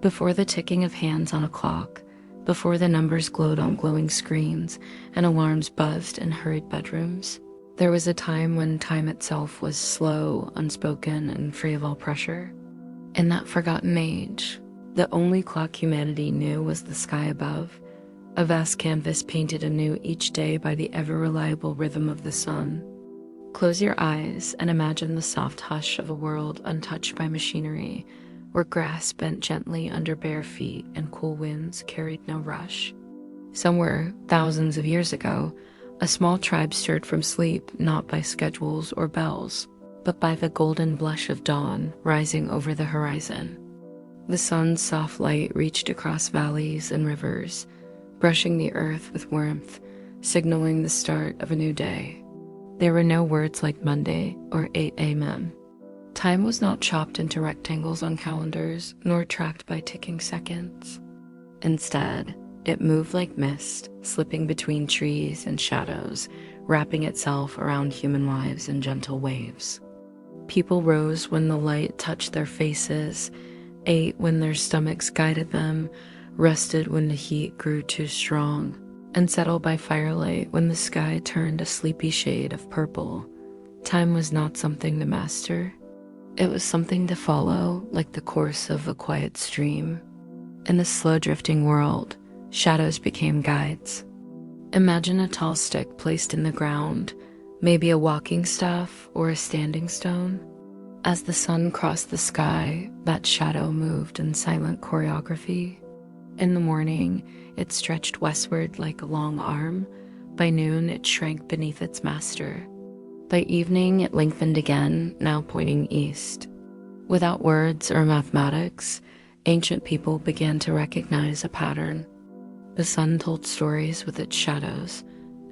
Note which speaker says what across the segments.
Speaker 1: Before the ticking of hands on a clock, before the numbers glowed on glowing screens and alarms buzzed in hurried bedrooms, there was a time when time itself was slow, unspoken, and free of all pressure. In that forgotten age, the only clock humanity knew was the sky above, a vast canvas painted anew each day by the ever-reliable rhythm of the sun. Close your eyes and imagine the soft hush of a world untouched by machinery, where grass bent gently under bare feet and cool winds carried no rush. Somewhere, thousands of years ago, a small tribe stirred from sleep not by schedules or bells, but by the golden blush of dawn rising over the horizon. The sun's soft light reached across valleys and rivers, brushing the earth with warmth, signaling the start of a new day. There were no words like Monday or 8 a.m. Time was not chopped into rectangles on calendars, nor tracked by ticking seconds. Instead, it moved like mist, slipping between trees and shadows, wrapping itself around human lives in gentle waves. People rose when the light touched their faces, ate when their stomachs guided them, rested when the heat grew too strong, and settled by firelight when the sky turned a sleepy shade of purple. Time was not something to master. It was something to follow, like the course of a quiet stream. In the slow-drifting world, shadows became guides. Imagine a tall stick placed in the ground, maybe a walking staff or a standing stone. As the sun crossed the sky, that shadow moved in silent choreography. In the morning, it stretched westward like a long arm. By noon, it shrank beneath its master. By evening, it lengthened again, now pointing east. Without words or mathematics, ancient people began to recognize a pattern. The sun told stories with its shadows,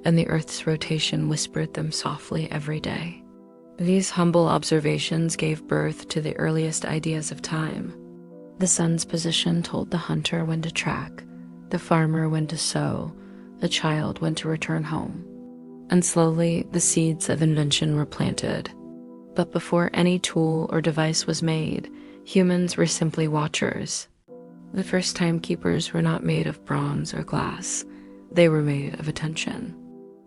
Speaker 1: and the earth's rotation whispered them softly every day. These humble observations gave birth to the earliest ideas of time. The sun's position told the hunter when to track, the farmer when to sow, the child when to return home. And slowly, the seeds of invention were planted. But before any tool or device was made, humans were simply watchers. The first timekeepers were not made of bronze or glass. They were made of attention.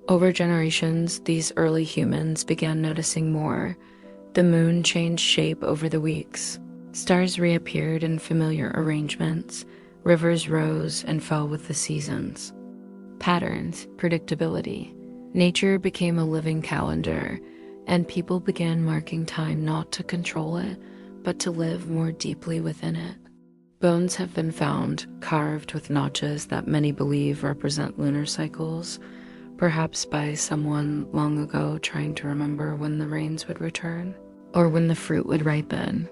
Speaker 1: Over generations, these early humans began noticing more. The moon changed shape over the weeks. Stars reappeared in familiar arrangements. Rivers rose and fell with the seasons. Patterns, predictability. Nature became a living calendar, and people began marking time not to control it, but to live more deeply within it. Bones have been found, carved with notches that many believe represent lunar cycles, perhaps by someone long ago trying to remember when the rains would return, or when the fruit would ripen.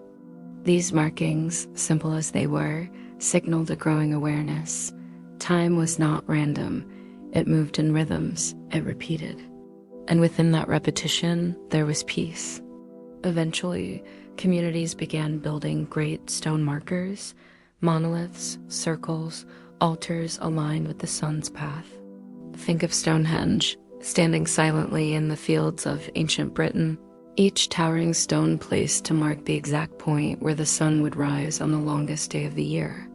Speaker 1: These markings, simple as they were, signaled a growing awareness. Time was not random. It moved in rhythms, it repeated. And within that repetition, there was peace. Eventually, communities began building great stone markers, monoliths, circles, altars aligned with the sun's path. Think of Stonehenge, standing silently in the fields of ancient Britain, each towering stone placed to mark the exact point where the sun would rise on the longest day of the year.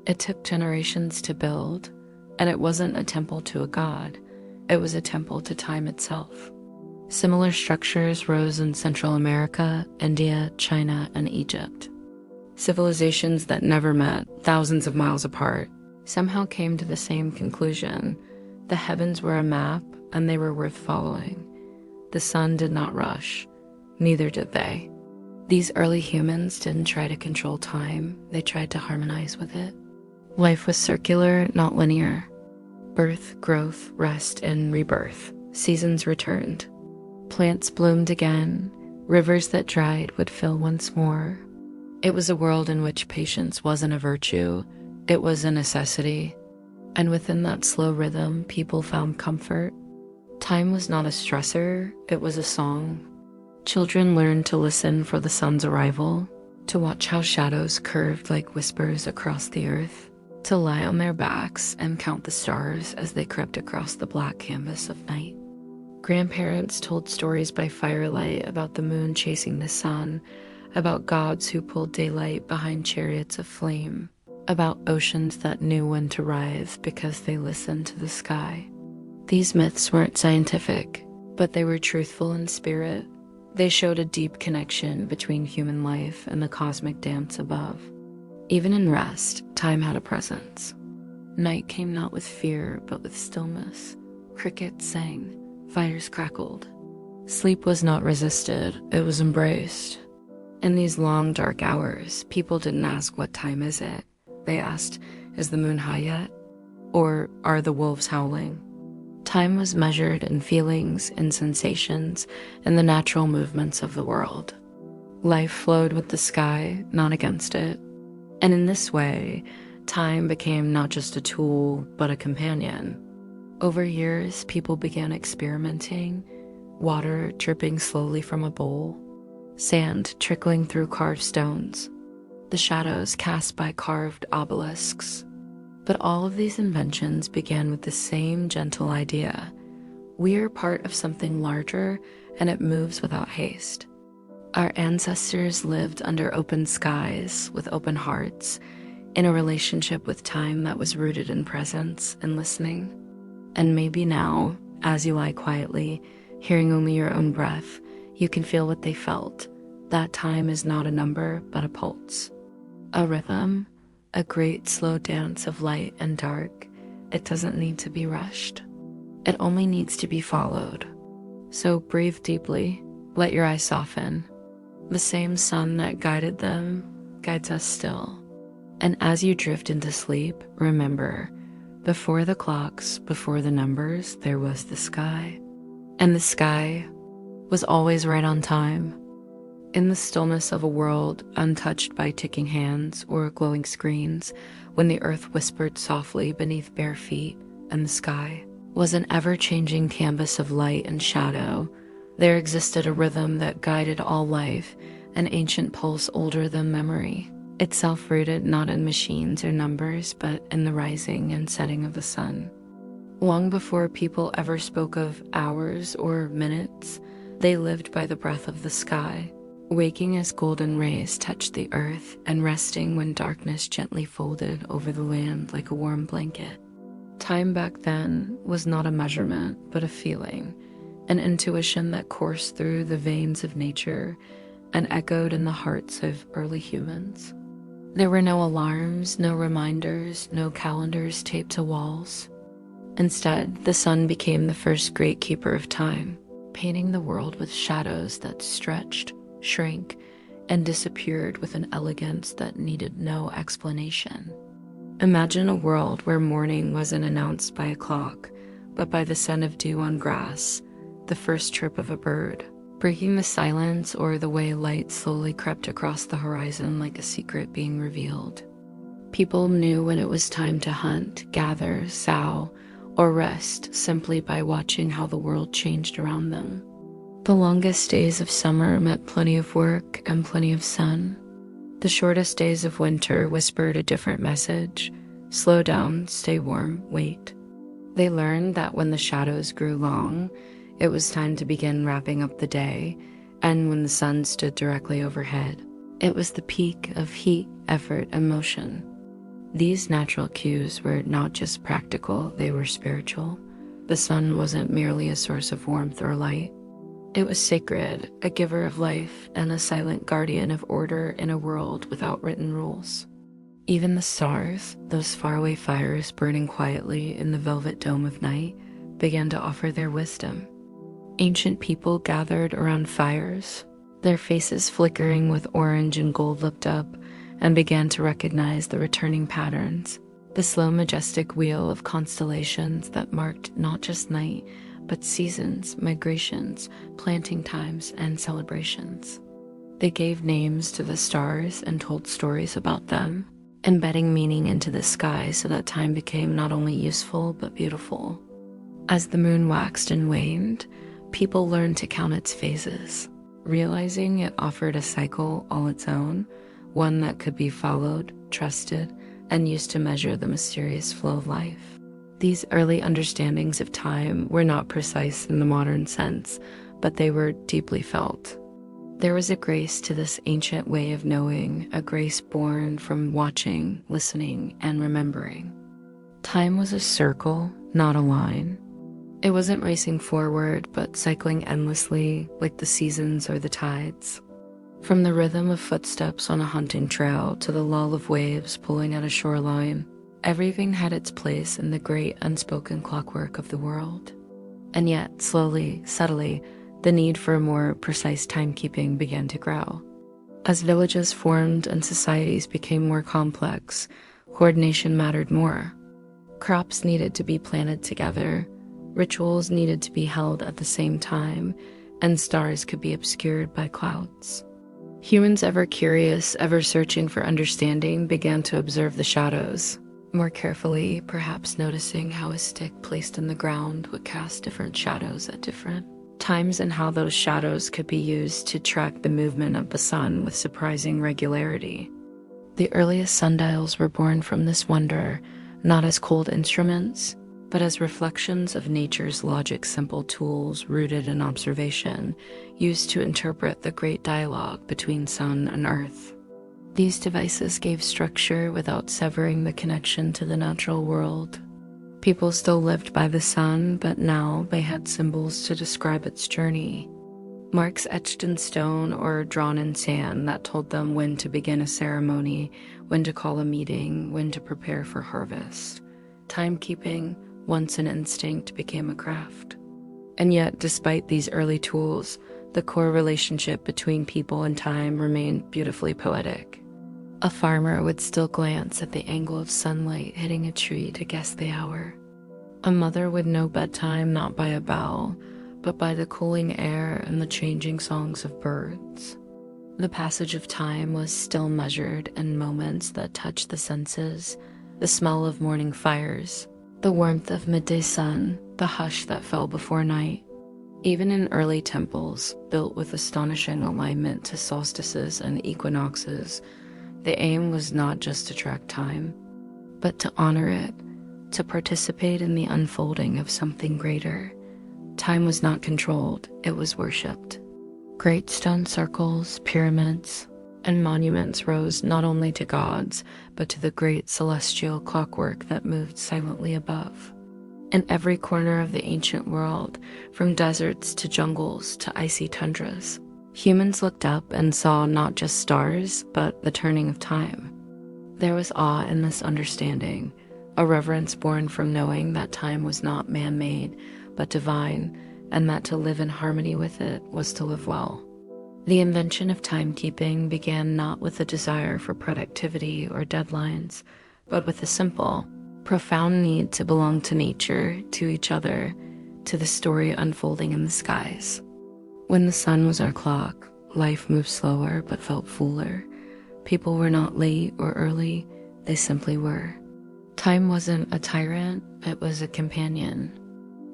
Speaker 1: It took generations to build, and it wasn't a temple to a god, it was a temple to time itself. Similar structures rose in Central America, India, China, and Egypt. Civilizations that never met, thousands of miles apart, somehow came to the same conclusion. The heavens were a map, and they were worth following. The sun did not rush, neither did they. These early humans didn't try to control time, they tried to harmonize with it. Life was circular, not linear. Birth, growth, rest, and rebirth. Seasons returned. Plants bloomed again. Rivers that dried would fill once more. It was a world in which patience wasn't a virtue, it was a necessity. And within that slow rhythm, people found comfort. Time was not a stressor, it was a song. Children learned to listen for the sun's arrival, to watch how shadows curved like whispers across the earth, to lie on their backs and count the stars as they crept across the black canvas of night. Grandparents told stories by firelight about the moon chasing the sun, about gods who pulled daylight behind chariots of flame, about oceans that knew when to rise because they listened to the sky. These myths weren't scientific, but they were truthful in spirit. They showed a deep connection between human life and the cosmic dance above. Even in rest, time had a presence. Night came not with fear, but with stillness. Crickets sang, fires crackled. Sleep was not resisted, it was embraced. In these long, dark hours, people didn't ask, "What time is it?" They asked, "Is the moon high yet?" Or, "Are the wolves howling?" Time was measured in feelings, in sensations, and the natural movements of the world. Life flowed with the sky, not against it. And in this way, time became not just a tool, but a companion. Over years, people began experimenting, water dripping slowly from a bowl, sand trickling through carved stones, the shadows cast by carved obelisks. But all of these inventions began with the same gentle idea. We are part of something larger, and it moves without haste. Our ancestors lived under open skies, with open hearts, in a relationship with time that was rooted in presence and listening. And maybe now, as you lie quietly, hearing only your own breath, you can feel what they felt. That time is not a number, but a pulse. A rhythm, a great slow dance of light and dark. It doesn't need to be rushed. It only needs to be followed. So breathe deeply, let your eyes soften. The same sun that guided them guides us still. And as you drift into sleep, remember, before the clocks, before the numbers, there was the sky. And the sky was always right on time. In the stillness of a world untouched by ticking hands or glowing screens, when the earth whispered softly beneath bare feet and the sky was an ever-changing canvas of light and shadow, there existed a rhythm that guided all life, an ancient pulse older than memory, itself rooted not in machines or numbers, but in the rising and setting of the sun. Long before people ever spoke of hours or minutes, they lived by the breath of the sky, waking as golden rays touched the earth and resting when darkness gently folded over the land like a warm blanket. Time back then was not a measurement, but a feeling, an intuition that coursed through the veins of nature and echoed in the hearts of early humans. There were no alarms, no reminders, no calendars taped to walls. Instead, the sun became the first great keeper of time, painting the world with shadows that stretched, shrank, and disappeared with an elegance that needed no explanation. Imagine a world where morning wasn't announced by a clock, but by the scent of dew on grass, the first chirp of a bird, breaking the silence, or the way light slowly crept across the horizon like a secret being revealed. People knew when it was time to hunt, gather, sow, or rest simply by watching how the world changed around them. The longest days of summer meant plenty of work and plenty of sun. The shortest days of winter whispered a different message: slow down, stay warm, wait. They learned that when the shadows grew long, it was time to begin wrapping up the day, and when the sun stood directly overhead, it was the peak of heat, effort, and motion. These natural cues were not just practical, they were spiritual. The sun wasn't merely a source of warmth or light. It was sacred, a giver of life, and a silent guardian of order in a world without written rules. Even the stars, those faraway fires burning quietly in the velvet dome of night, began to offer their wisdom. Ancient people gathered around fires, their faces flickering with orange and gold looked up, and began to recognize the returning patterns, the slow, majestic wheel of constellations that marked not just night, but seasons, migrations, planting times, and celebrations. They gave names to the stars and told stories about them, embedding meaning into the sky so that time became not only useful, but beautiful. As the moon waxed and waned, people learned to count its phases, realizing it offered a cycle all its own, one that could be followed, trusted, and used to measure the mysterious flow of life. These early understandings of time were not precise in the modern sense, but they were deeply felt. There was a grace to this ancient way of knowing, a grace born from watching, listening, and remembering. Time was a circle, not a line. It wasn't racing forward, but cycling endlessly, like the seasons or the tides. From the rhythm of footsteps on a hunting trail to the lull of waves pulling at a shoreline, everything had its place in the great unspoken clockwork of the world. And yet, slowly, subtly, the need for more precise timekeeping began to grow. As villages formed and societies became more complex, coordination mattered more. Crops needed to be planted together, rituals needed to be held at the same time, and stars could be obscured by clouds. Humans, ever curious, ever searching for understanding, began to observe the shadows more carefully, perhaps noticing how a stick placed in the ground would cast different shadows at different times, and how those shadows could be used to track the movement of the sun with surprising regularity. The earliest sundials were born from this wonder, not as cold instruments, but as reflections of nature's logic, simple tools rooted in observation, used to interpret the great dialogue between sun and earth. These devices gave structure without severing the connection to the natural world. People still lived by the sun, but now they had symbols to describe its journey. Marks etched in stone or drawn in sand that told them when to begin a ceremony, when to call a meeting, when to prepare for harvest. Timekeeping, once an instinct, became a craft. And yet, despite these early tools, the core relationship between people and time remained beautifully poetic. A farmer would still glance at the angle of sunlight hitting a tree to guess the hour. A mother would know bedtime not by a bell, but by the cooling air and the changing songs of birds. The passage of time was still measured in moments that touched the senses, the smell of morning fires, the warmth of midday sun, the hush that fell before night. Even in early temples, built with astonishing alignment to solstices and equinoxes, the aim was not just to track time, but to honor it, to participate in the unfolding of something greater. Time was not controlled, it was worshipped. Great stone circles, pyramids, and monuments rose not only to gods, but to the great celestial clockwork that moved silently above. In every corner of the ancient world, from deserts to jungles to icy tundras, humans looked up and saw not just stars, but the turning of time. There was awe in this understanding, a reverence born from knowing that time was not man-made, but divine, and that to live in harmony with it was to live well. The invention of timekeeping began not with a desire for productivity or deadlines, but with a simple, profound need to belong to nature, to each other, to the story unfolding in the skies. When the sun was our clock, life moved slower but felt fuller. People were not late or early, they simply were. Time wasn't a tyrant, it was a companion.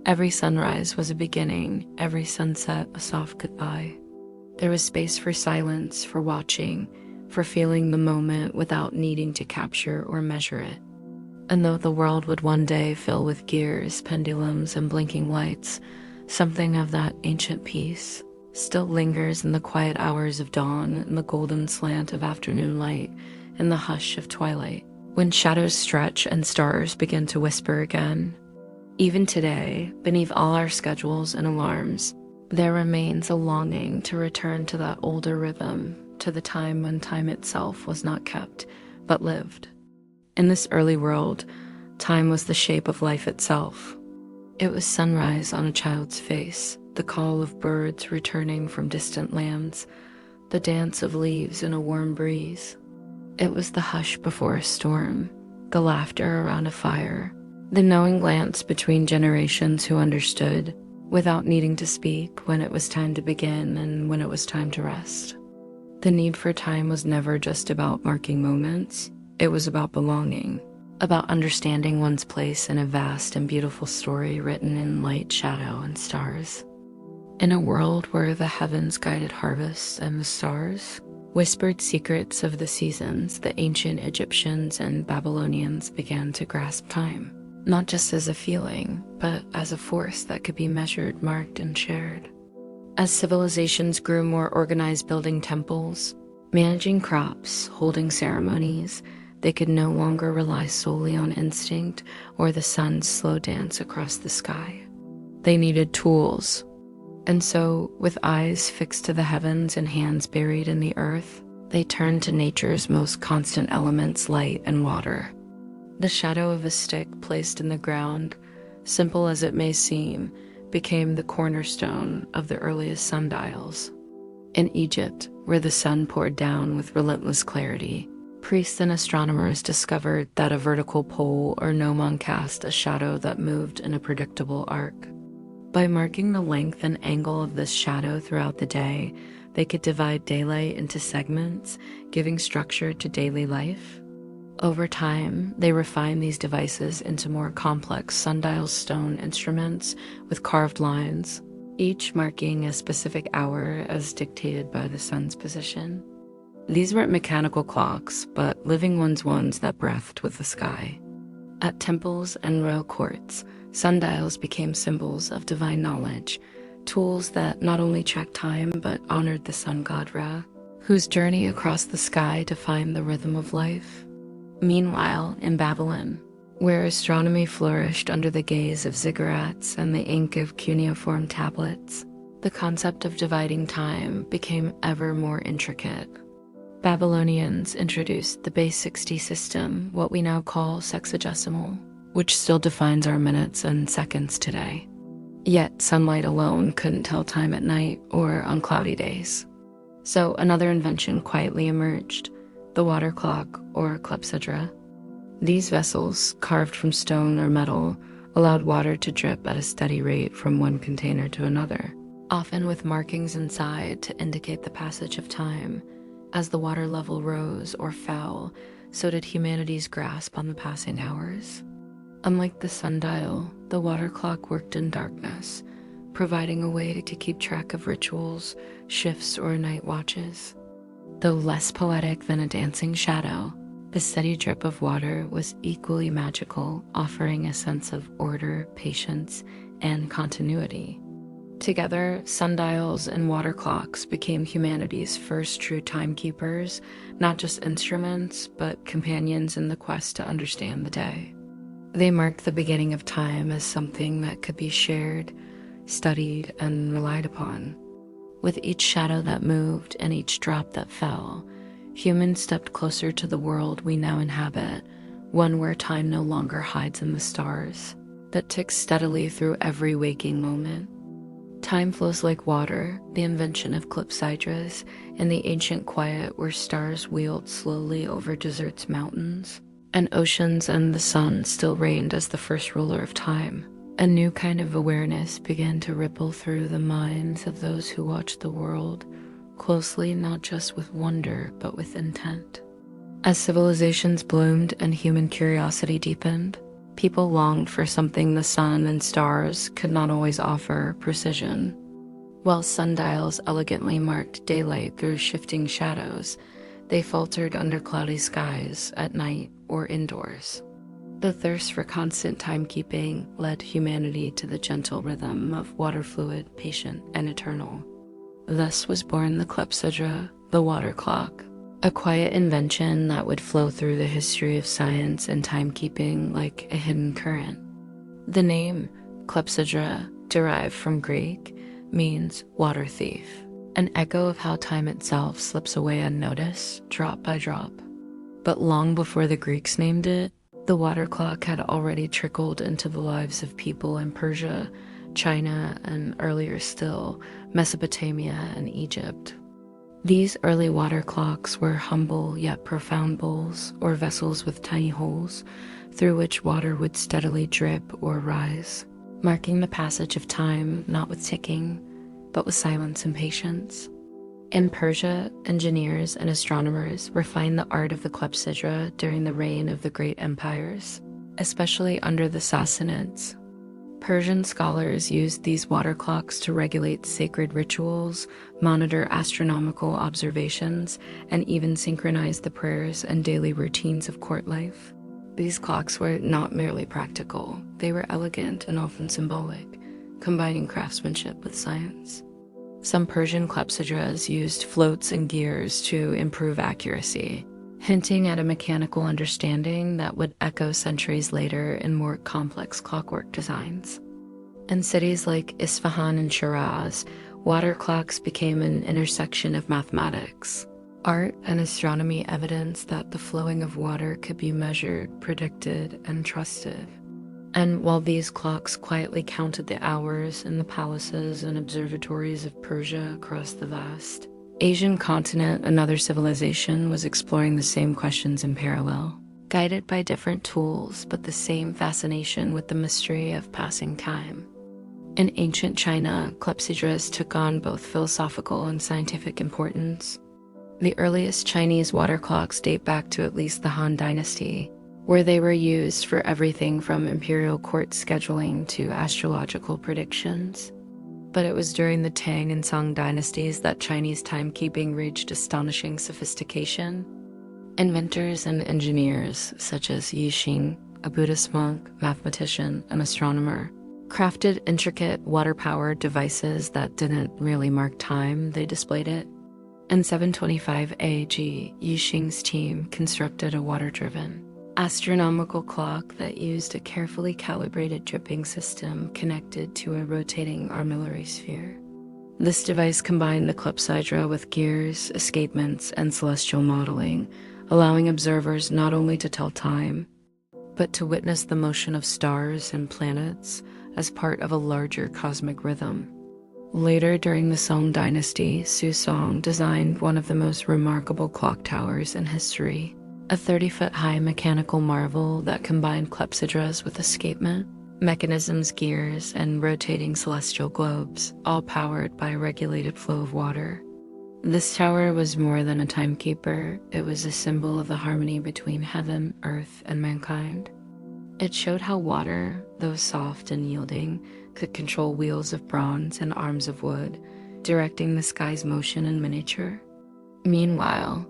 Speaker 1: Every sunrise was a beginning, every sunset a soft goodbye. There was space for silence, for watching, for feeling the moment without needing to capture or measure it. And though the world would one day fill with gears, pendulums, and blinking lights, something of that ancient peace still lingers in the quiet hours of dawn, in the golden slant of afternoon light, in the hush of twilight, when shadows stretch and stars begin to whisper again. Even today, beneath all our schedules and alarms, there remains a longing to return to that older rhythm, to the time when time itself was not kept, but lived. In this early world, time was the shape of life itself. It was sunrise on a child's face, the call of birds returning from distant lands, the dance of leaves in a warm breeze. It was the hush before a storm, the laughter around a fire, the knowing glance between generations who understood, without needing to speak, when it was time to begin and when it was time to rest. The need for time was never just about marking moments. It was about belonging, about understanding one's place in a vast and beautiful story written in light, shadow, and stars. In a world where the heavens guided harvests and the stars whispered secrets of the seasons, the ancient Egyptians and Babylonians began to grasp time, not just as a feeling, but as a force that could be measured, marked, and shared. As civilizations grew more organized, building temples, managing crops, holding ceremonies, they could no longer rely solely on instinct or the sun's slow dance across the sky. They needed tools. And so, with eyes fixed to the heavens and hands buried in the earth, they turned to nature's most constant elements, light and water. The shadow of a stick placed in the ground, simple as it may seem, became the cornerstone of the earliest sundials. In Egypt, where the sun poured down with relentless clarity, priests and astronomers discovered that a vertical pole or gnomon cast a shadow that moved in a predictable arc. By marking the length and angle of this shadow throughout the day, they could divide daylight into segments, giving structure to daily life. Over time, they refined these devices into more complex sundial stone instruments with carved lines, each marking a specific hour as dictated by the sun's position. These weren't mechanical clocks, but living ones that breathed with the sky. At temples and royal courts, sundials became symbols of divine knowledge, tools that not only tracked time but honored the sun god Ra, whose journey across the sky defined the rhythm of life. Meanwhile, in Babylon, where astronomy flourished under the gaze of ziggurats and the ink of cuneiform tablets, the concept of dividing time became ever more intricate. Babylonians introduced the base 60 system, what we now call sexagesimal, which still defines our minutes and seconds today. Yet sunlight alone couldn't tell time at night or on cloudy days. So another invention quietly emerged, the water clock or clepsydra. These vessels, carved from stone or metal, allowed water to drip at a steady rate from one container to another, often with markings inside to indicate the passage of time. As the water level rose or fell, so did humanity's grasp on the passing hours. Unlike the sundial, the water clock worked in darkness, providing a way to keep track of rituals, shifts, or night watches. Though less poetic than a dancing shadow, the steady drip of water was equally magical, offering a sense of order, patience, and continuity. Together, sundials and water clocks became humanity's first true timekeepers, not just instruments, but companions in the quest to understand the day. They marked the beginning of time as something that could be shared, studied, and relied upon. With each shadow that moved and each drop that fell, humans stepped closer to the world we now inhabit, one where time no longer hides in the stars, but ticks steadily through every waking moment. Time flows like water, the invention of clepsydras, in the ancient quiet where stars wheeled slowly over desert's mountains, and oceans and the sun still reigned as the first ruler of time. A new kind of awareness began to ripple through the minds of those who watched the world closely, not just with wonder, but with intent. As civilizations bloomed and human curiosity deepened, people longed for something the sun and stars could not always offer: precision. While sundials elegantly marked daylight through shifting shadows, they faltered under cloudy skies at night or indoors. The thirst for constant timekeeping led humanity to the gentle rhythm of water fluid, patient, and eternal. Thus was born the clepsydra, the water clock, a quiet invention that would flow through the history of science and timekeeping like a hidden current. The name, clepsydra, derived from Greek, means water thief, an echo of how time itself slips away unnoticed, drop by drop. But long before the Greeks named it, the water clock had already trickled into the lives of people in Persia, China, and earlier still, Mesopotamia and Egypt. These early water clocks were humble yet profound bowls or vessels with tiny holes through which water would steadily drip or rise, marking the passage of time not with ticking, but with silence and patience. In Persia, engineers and astronomers refined the art of the clepsydra during the reign of the great empires, especially under the Sassanids. Persian scholars used these water clocks to regulate sacred rituals, monitor astronomical observations, and even synchronize the prayers and daily routines of court life. These clocks were not merely practical, they were elegant and often symbolic, combining craftsmanship with science. Some Persian clepsydras used floats and gears to improve accuracy, hinting at a mechanical understanding that would echo centuries later in more complex clockwork designs. In cities like Isfahan and Shiraz, water clocks became an intersection of mathematics, art, and astronomy, evidence that the flowing of water could be measured, predicted, and trusted. And while these clocks quietly counted the hours in the palaces and observatories of Persia across the vast Asian continent, another civilization was exploring the same questions in parallel, guided by different tools but the same fascination with the mystery of passing time. In ancient China, clepsydras took on both philosophical and scientific importance. The earliest Chinese water clocks date back to at least the Han Dynasty, where they were used for everything from imperial court scheduling to astrological predictions. But it was during the Tang and Song dynasties that Chinese timekeeping reached astonishing sophistication. Inventors and engineers such as Yi Xing, a Buddhist monk, mathematician, and astronomer, crafted intricate water-powered devices that didn't really mark time, they displayed it. In 725 AG, Yi Xing's team constructed a water-driven, astronomical clock that used a carefully calibrated dripping system connected to a rotating armillary sphere. This device combined the clepsydra with gears, escapements, and celestial modeling, allowing observers not only to tell time, but to witness the motion of stars and planets as part of a larger cosmic rhythm. Later, during the Song dynasty, Suzong designed one of the most remarkable clock towers in history, a 30-foot-high mechanical marvel that combined clepsydras with escapement, mechanisms, gears, and rotating celestial globes, all powered by a regulated flow of water. This tower was more than a timekeeper. It was a symbol of the harmony between heaven, earth, and mankind. It showed how water, though soft and yielding, could control wheels of bronze and arms of wood, directing the sky's motion in miniature. Meanwhile,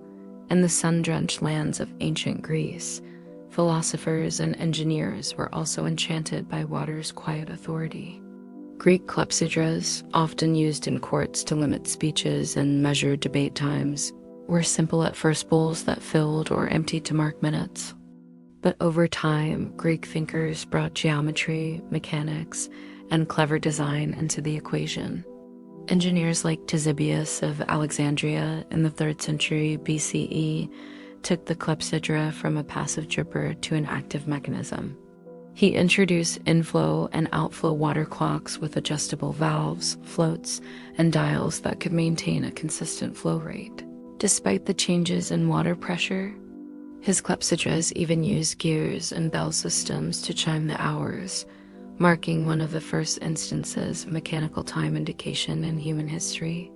Speaker 1: in the sun-drenched lands of ancient Greece, philosophers and engineers were also enchanted by water's quiet authority. Greek clepsydras, often used in courts to limit speeches and measure debate times, were simple at first, bowls that filled or emptied to mark minutes. But over time, Greek thinkers brought geometry, mechanics, and clever design into the equation. Engineers like Ctesibius of Alexandria in the 3rd century BCE took the clepsydra from a passive dripper to an active mechanism. He introduced inflow and outflow water clocks with adjustable valves, floats, and dials that could maintain a consistent flow rate. Despite the changes in water pressure, his clepsydras even used gears and bell systems to chime the hours, marking one of the first instances of mechanical time indication in human history.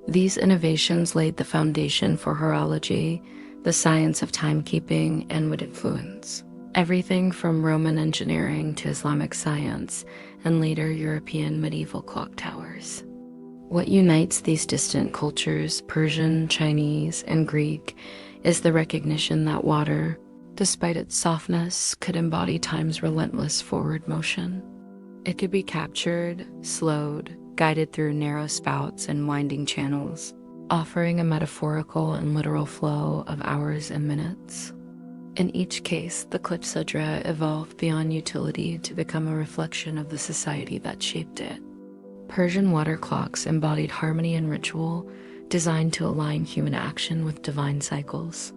Speaker 1: These innovations laid the foundation for horology, the science of timekeeping, and would influence everything from Roman engineering to Islamic science and later European medieval clock towers. What unites these distant cultures, Persian, Chinese, and Greek, is the recognition that water, despite its softness, could embody time's relentless forward motion. It could be captured, slowed, guided through narrow spouts and winding channels, offering a metaphorical and literal flow of hours and minutes. In each case, the clepsydra evolved beyond utility to become a reflection of the society that shaped it. Persian water clocks embodied harmony and ritual, designed to align human action with divine cycles.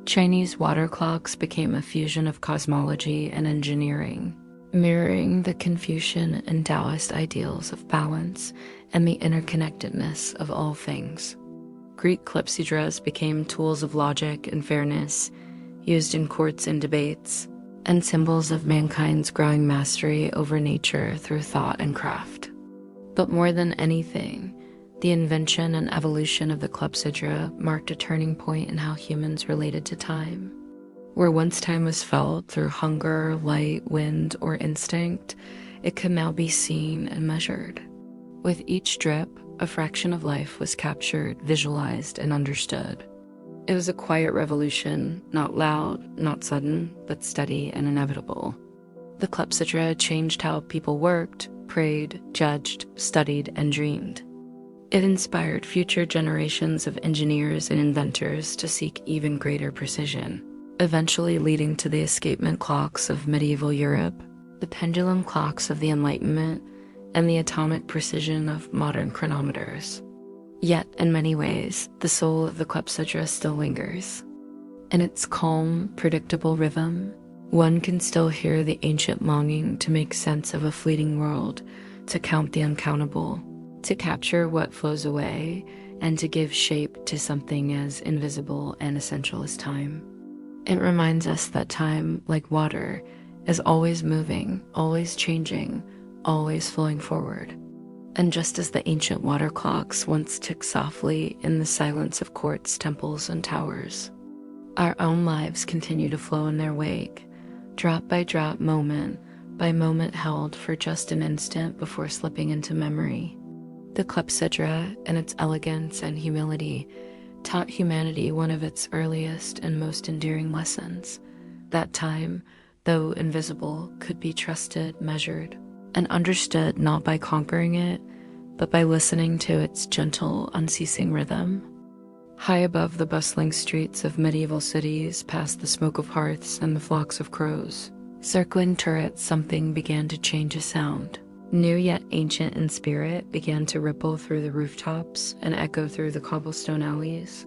Speaker 1: Chinese water clocks became a fusion of cosmology and engineering, mirroring the Confucian and Taoist ideals of balance and the interconnectedness of all things. Greek clepsydras became tools of logic and fairness, used in courts and debates, and symbols of mankind's growing mastery over nature through thought and craft. But more than anything, the invention and evolution of the clepsydra marked a turning point in how humans related to time. Where once time was felt through hunger, light, wind, or instinct, it could now be seen and measured. With each drip, a fraction of life was captured, visualized, and understood. It was a quiet revolution, not loud, not sudden, but steady and inevitable. The clepsydra changed how people worked, prayed, judged, studied, and dreamed. It inspired future generations of engineers and inventors to seek even greater precision, eventually leading to the escapement clocks of medieval Europe, the pendulum clocks of the Enlightenment, and the atomic precision of modern chronometers. Yet, in many ways, the soul of the clepsydra still lingers. In its calm, predictable rhythm, one can still hear the ancient longing to make sense of a fleeting world, to count the uncountable, to capture what flows away, and to give shape to something as invisible and essential as time. It reminds us that time, like water, is always moving, always changing, always flowing forward. And just as the ancient water clocks once ticked softly in the silence of courts, temples, and towers, our own lives continue to flow in their wake, drop by drop, moment by moment, held for just an instant before slipping into memory. The clepsydra, in its elegance and humility, taught humanity one of its earliest and most enduring lessons: that time, though invisible, could be trusted, measured, and understood not by conquering it, but by listening to its gentle, unceasing rhythm. High above the bustling streets of medieval cities, past the smoke of hearths and the flocks of crows, circling turrets, something began to change a sound. New yet ancient in spirit, began to ripple through the rooftops and echo through the cobblestone alleys.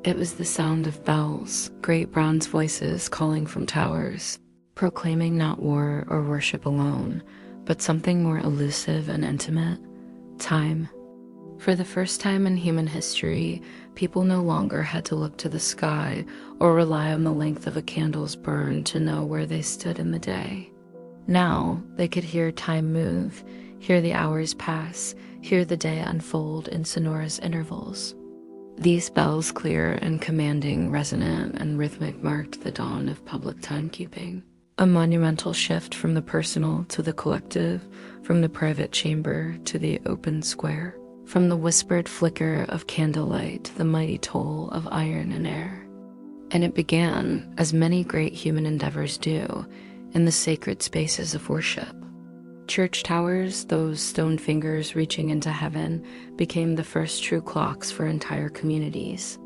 Speaker 1: It was the sound of bells, great bronze voices calling from towers, proclaiming not war or worship alone, but something more elusive and intimate: time. For the first time in human history, people no longer had to look to the sky or rely on the length of a candle's burn to know where they stood in the day. Now they could hear time move, hear the hours pass, hear the day unfold in sonorous intervals. These bells, clear and commanding, resonant and rhythmic, marked the dawn of public timekeeping. A monumental shift from the personal to the collective, from the private chamber to the open square, from the whispered flicker of candlelight to the mighty toll of iron and air. And it began, as many great human endeavors do, in the sacred spaces of worship. Church towers, those stone fingers reaching into heaven, became the first true clocks for entire communities.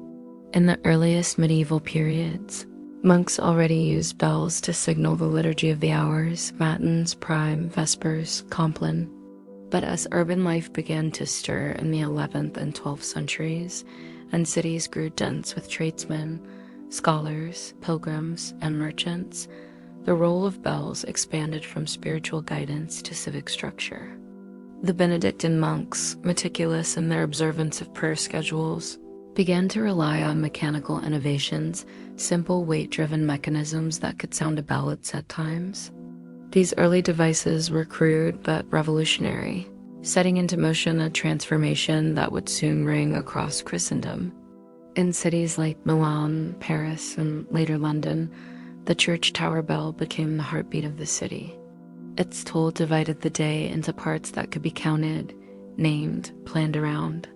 Speaker 1: In the earliest medieval periods, monks already used bells to signal the liturgy of the hours: matins, prime, vespers, compline. But as urban life began to stir in the 11th and 12th centuries, and cities grew dense with tradesmen, scholars, pilgrims, and merchants, the role of bells expanded from spiritual guidance to civic structure. The Benedictine monks, meticulous in their observance of prayer schedules, began to rely on mechanical innovations, simple weight-driven mechanisms that could sound a bell at set times. These early devices were crude but revolutionary, setting into motion a transformation that would soon ring across Christendom. In cities like Milan, Paris, and later London, the church tower bell became the heartbeat of the city. Its toll divided the day into parts that could be counted, named, planned around.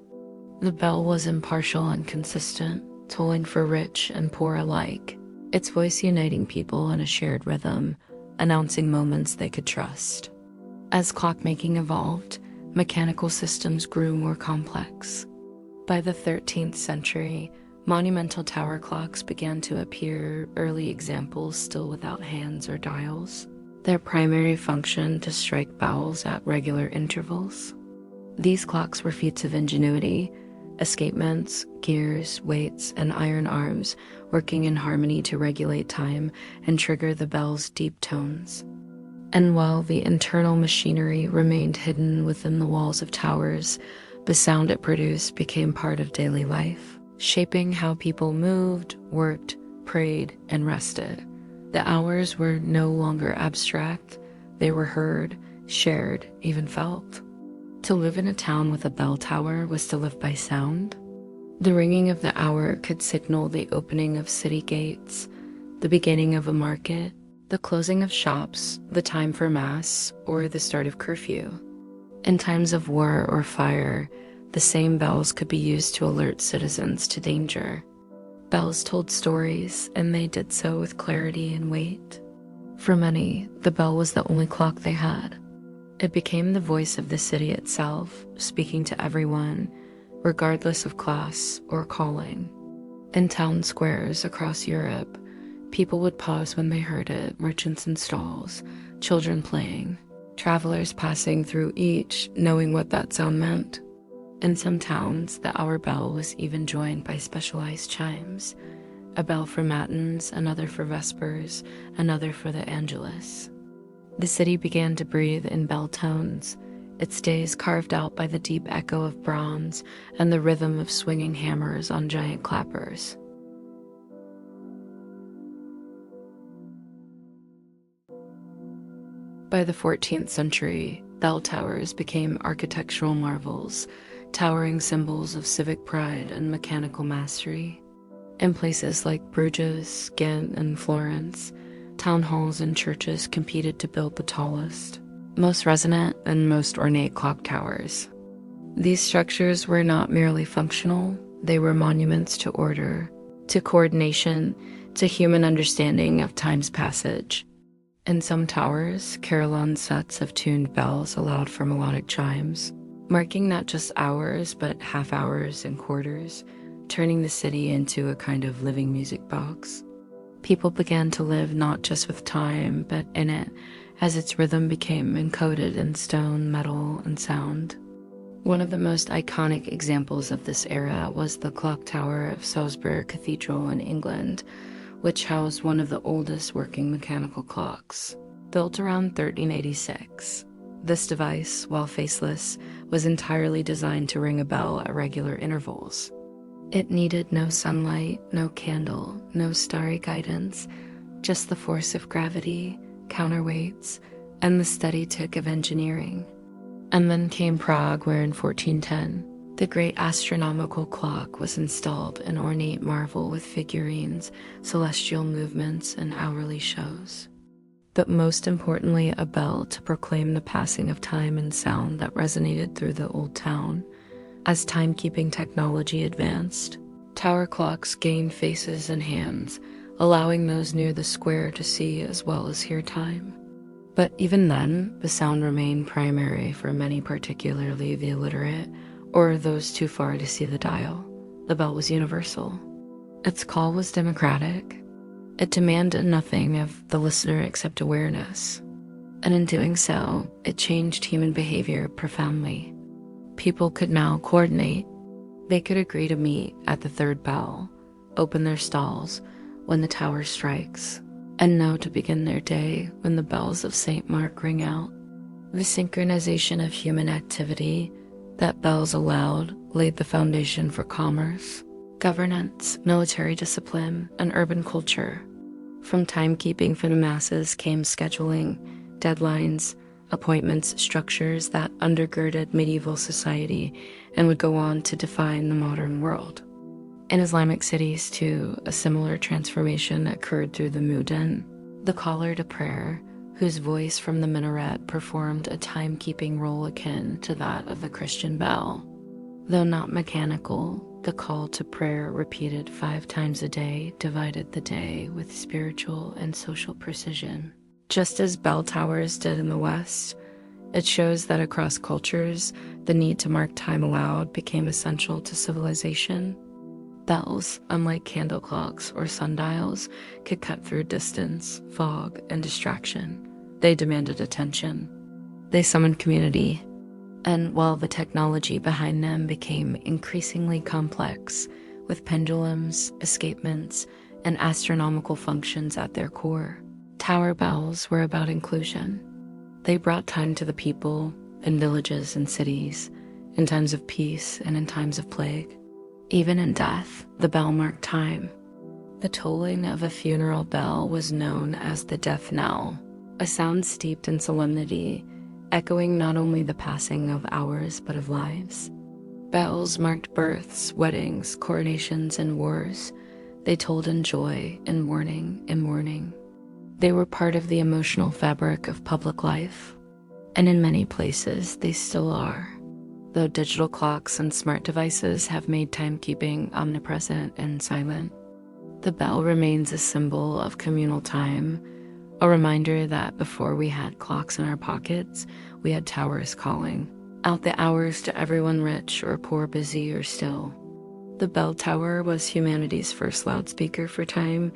Speaker 1: The bell was impartial and consistent, tolling for rich and poor alike, its voice uniting people in a shared rhythm, announcing moments they could trust. As clockmaking evolved, mechanical systems grew more complex. By the 13th century, monumental tower clocks began to appear, early examples still without hands or dials, their primary function to strike bells at regular intervals. These clocks were feats of ingenuity, escapements, gears, weights, and iron arms working in harmony to regulate time and trigger the bell's deep tones. And while the internal machinery remained hidden within the walls of towers, the sound it produced became part of daily life, shaping how people moved, worked, prayed, and rested. The hours were no longer abstract. They were heard, shared, even felt. To live in a town with a bell tower was to live by sound. The ringing of the hour could signal the opening of city gates, the beginning of a market, the closing of shops, the time for mass, or the start of curfew. In times of war or fire, the same bells could be used to alert citizens to danger. Bells told stories, and they did so with clarity and weight. For many, the bell was the only clock they had. It became the voice of the city itself, speaking to everyone, regardless of class or calling. In town squares across Europe, people would pause when they heard it, merchants in stalls, children playing, travelers passing through each, knowing what that sound meant. In some towns, the hour bell was even joined by specialized chimes, a bell for matins, another for vespers, another for the angelus. The city began to breathe in bell tones, its days carved out by the deep echo of bronze and the rhythm of swinging hammers on giant clappers. By the 14th century, bell towers became architectural marvels, towering symbols of civic pride and mechanical mastery. In places like Bruges, Ghent, and Florence, town halls and churches competed to build the tallest, most resonant, and most ornate clock towers. These structures were not merely functional, they were monuments to order, to coordination, to human understanding of time's passage. In some towers, carillon sets of tuned bells allowed for melodic chimes, marking not just hours but half hours and quarters, turning the city into a kind of living music box. People began to live not just with time, but in it, as its rhythm became encoded in stone, metal, and sound. One of the most iconic examples of this era was the clock tower of Salisbury Cathedral in England, which housed one of the oldest working mechanical clocks, built around 1386. This device, while faceless, was entirely designed to ring a bell at regular intervals. It needed no sunlight, no candle, no starry guidance, just the force of gravity, counterweights, and the steady tick of engineering. And then came Prague, where in 1410, the great astronomical clock was installed, an ornate marvel with figurines, celestial movements, and hourly shows. But most importantly, a bell to proclaim the passing of time and sound that resonated through the old town. As timekeeping technology advanced, tower clocks gained faces and hands, allowing those near the square to see as well as hear time. But even then, the sound remained primary for many, particularly the illiterate, or those too far to see the dial. The bell was universal. Its call was democratic. It demanded nothing of the listener except awareness. And in doing so, it changed human behavior profoundly. People could now coordinate. They could agree to meet at the third bell, open their stalls when the tower strikes, and know to begin their day when the bells of St. Mark ring out. The synchronization of human activity that bells allowed laid the foundation for commerce, governance, military discipline, and urban culture. From timekeeping for the masses came scheduling, deadlines, appointments, structures that undergirded medieval society and would go on to define the modern world. In Islamic cities, too, a similar transformation occurred through the muezzin, the caller to prayer, whose voice from the minaret performed a timekeeping role akin to that of the Christian bell. Though not mechanical, the call to prayer, repeated 5 times a day, divided the day with spiritual and social precision. Just as bell towers did in the West, it shows that across cultures, the need to mark time aloud became essential to civilization. Bells, unlike candle clocks or sundials, could cut through distance, fog, and distraction. They demanded attention. They summoned community. And while the technology behind them became increasingly complex, with pendulums, escapements, and astronomical functions at their core, tower bells were about inclusion. They brought time to the people in villages and cities, in times of peace and in times of plague. Even in death, the bell marked time. The tolling of a funeral bell was known as the death knell, a sound steeped in solemnity, echoing not only the passing of hours but of lives. Bells marked births, weddings, coronations, and wars. They told in joy, in mourning, in mourning. They were part of the emotional fabric of public life, and in many places they still are. Though digital clocks and smart devices have made timekeeping omnipresent and silent, the bell remains a symbol of communal time, a reminder that before we had clocks in our pockets, we had towers calling. out the hours to everyone rich or poor, busy or still. The bell tower was humanity's first loudspeaker for time,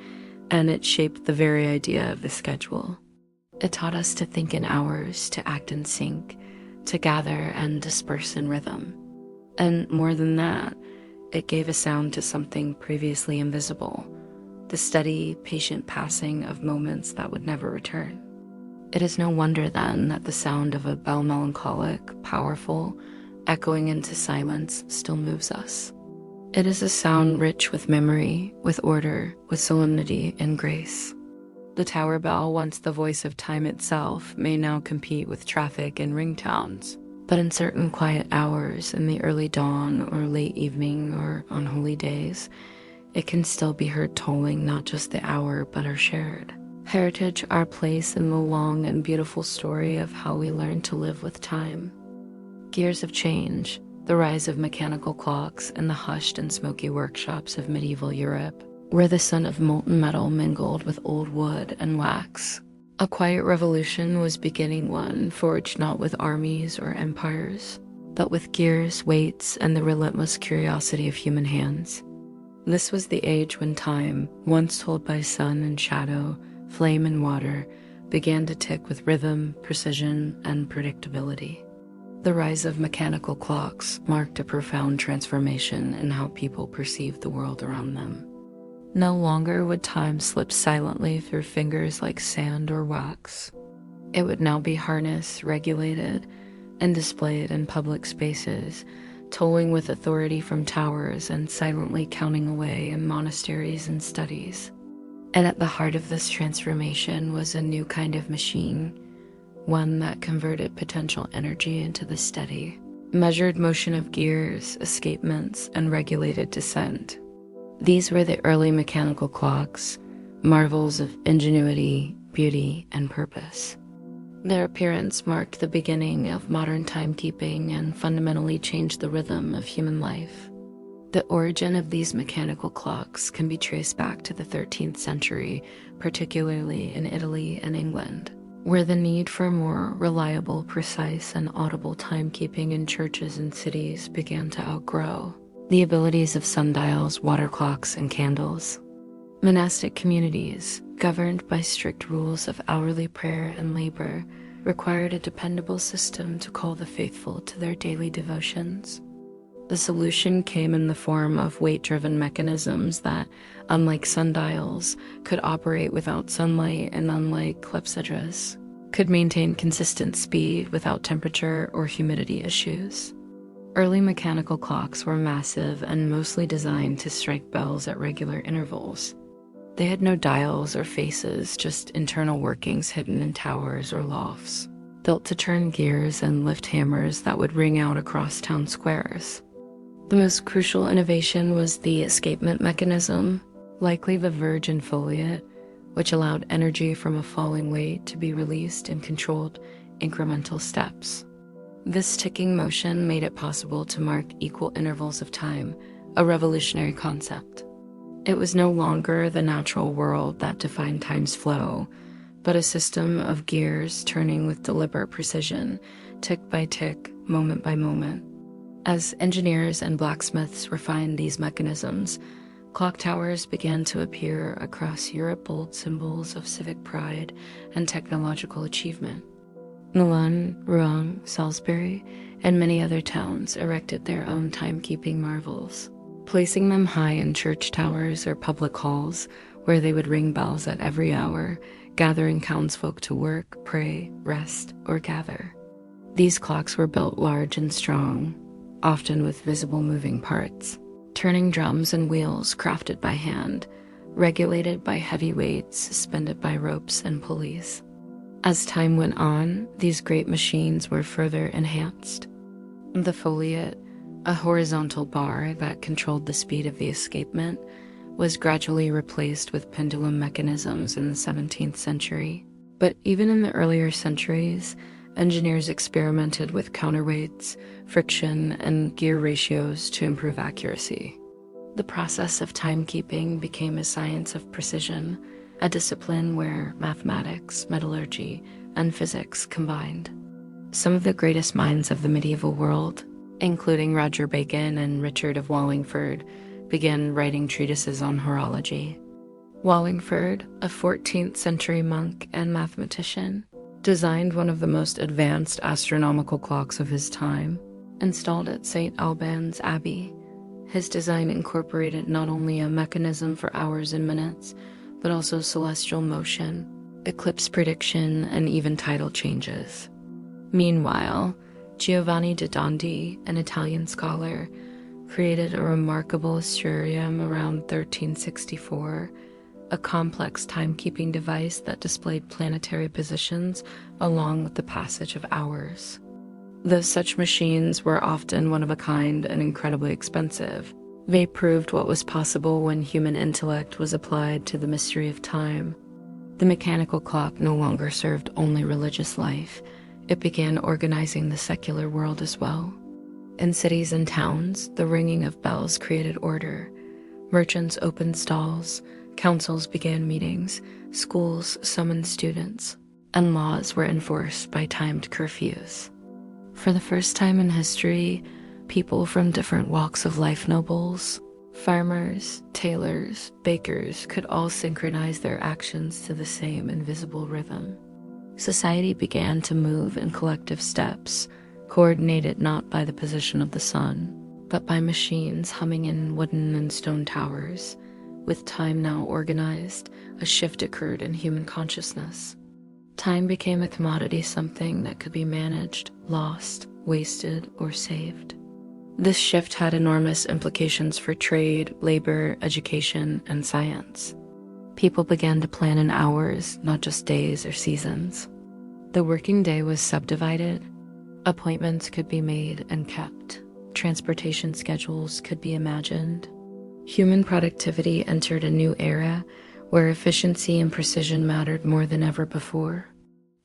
Speaker 1: and it shaped the very idea of the schedule. It taught us to think in hours, to act in sync, to gather and disperse in rhythm. And more than that, it gave a sound to something previously invisible, the steady, patient passing of moments that would never return. It is no wonder then that the sound of a bell, melancholic, powerful, echoing into silence, still moves us. It is a sound rich with memory, with order, with solemnity and grace. The tower bell, once the voice of time itself, may now compete with traffic and ringtones. But in certain quiet hours, in the early dawn or late evening or on holy days, it can still be heard tolling not just the hour but our shared heritage, our place in the long and beautiful story of how we learn to live with time. Gears of change, the rise of mechanical clocks and the hushed and smoky workshops of medieval Europe, where the sun of molten metal mingled with old wood and wax. A quiet revolution was beginning, one forged not with armies or empires, but with gears, weights, and the relentless curiosity of human hands. This was the age when time, once told by sun and shadow, flame and water, began to tick with rhythm, precision, and predictability. The rise of mechanical clocks marked a profound transformation in how people perceived the world around them. No longer would time slip silently through fingers like sand or wax. It would now be harnessed, regulated, and displayed in public spaces, tolling with authority from towers and silently counting away in monasteries and studies. And at the heart of this transformation was a new kind of machine, one that converted potential energy into the steady, measured motion of gears, escapements, and regulated descent. These were the early mechanical clocks, marvels of ingenuity, beauty, and purpose. Their appearance marked the beginning of modern timekeeping and fundamentally changed the rhythm of human life. The origin of these mechanical clocks can be traced back to the 13th century, particularly in Italy and England, where the need for more reliable, precise, and audible timekeeping in churches and cities began to outgrow the abilities of sundials, water clocks, and candles. Monastic communities, governed by strict rules of hourly prayer and labor, required a dependable system to call the faithful to their daily devotions. The solution came in the form of weight-driven mechanisms that, unlike sundials, could operate without sunlight and, unlike clepsydras, could maintain consistent speed without temperature or humidity issues. Early mechanical clocks were massive and mostly designed to strike bells at regular intervals. They had no dials or faces, just internal workings hidden in towers or lofts, built to turn gears and lift hammers that would ring out across town squares. The most crucial innovation was the escapement mechanism, likely the virgin foliate, which allowed energy from a falling weight to be released in controlled, incremental steps. This ticking motion made it possible to mark equal intervals of time, a revolutionary concept. It was no longer the natural world that defined time's flow, but a system of gears turning with deliberate precision, tick by tick, moment by moment. As engineers and blacksmiths refined these mechanisms, clock towers began to appear across Europe, bold symbols of civic pride and technological achievement. Milan, Rouen, Salisbury, and many other towns erected their own timekeeping marvels, placing them high in church towers or public halls where they would ring bells at every hour, gathering townsfolk to work, pray, rest, or gather. These clocks were built large and strong, often with visible moving parts, turning drums and wheels crafted by hand, regulated by heavy weights suspended by ropes and pulleys. As time went on, these great machines were further enhanced. The foliate, a horizontal bar that controlled the speed of the escapement, was gradually replaced with pendulum mechanisms in the 17th century. But even in the earlier centuries, engineers experimented with counterweights, friction, and gear ratios to improve accuracy. The process of timekeeping became a science of precision, a discipline where mathematics, metallurgy, and physics combined. Some of the greatest minds of the medieval world, including Roger Bacon and Richard of Wallingford, began writing treatises on horology. Wallingford, a 14th century monk and mathematician, designed one of the most advanced astronomical clocks of his time, installed at St. Albans Abbey. His design incorporated not only a mechanism for hours and minutes, but also celestial motion, eclipse prediction, and even tidal changes. Meanwhile, Giovanni da Dondi, an Italian scholar, created a remarkable asturium around 1364, a complex timekeeping device that displayed planetary positions along with the passage of hours. Though such machines were often one of a kind and incredibly expensive, they proved what was possible when human intellect was applied to the mystery of time. The mechanical clock no longer served only religious life. It began organizing the secular world as well. In cities and towns, the ringing of bells created order. Merchants opened stalls, councils began meetings, schools summoned students, and laws were enforced by timed curfews. For the first time in history, people from different walks of life, nobles, farmers, tailors, bakers, could all synchronize their actions to the same invisible rhythm. Society began to move in collective steps, coordinated not by the position of the sun, but by machines humming in wooden and stone towers. With time now organized, a shift occurred in human consciousness. Time became a commodity, something that could be managed, lost, wasted, or saved. This shift had enormous implications for trade, labor, education, and science. People began to plan in hours, not just days or seasons. The working day was subdivided. Appointments could be made and kept. Transportation schedules could be imagined. Human productivity entered a new era where efficiency and precision mattered more than ever before.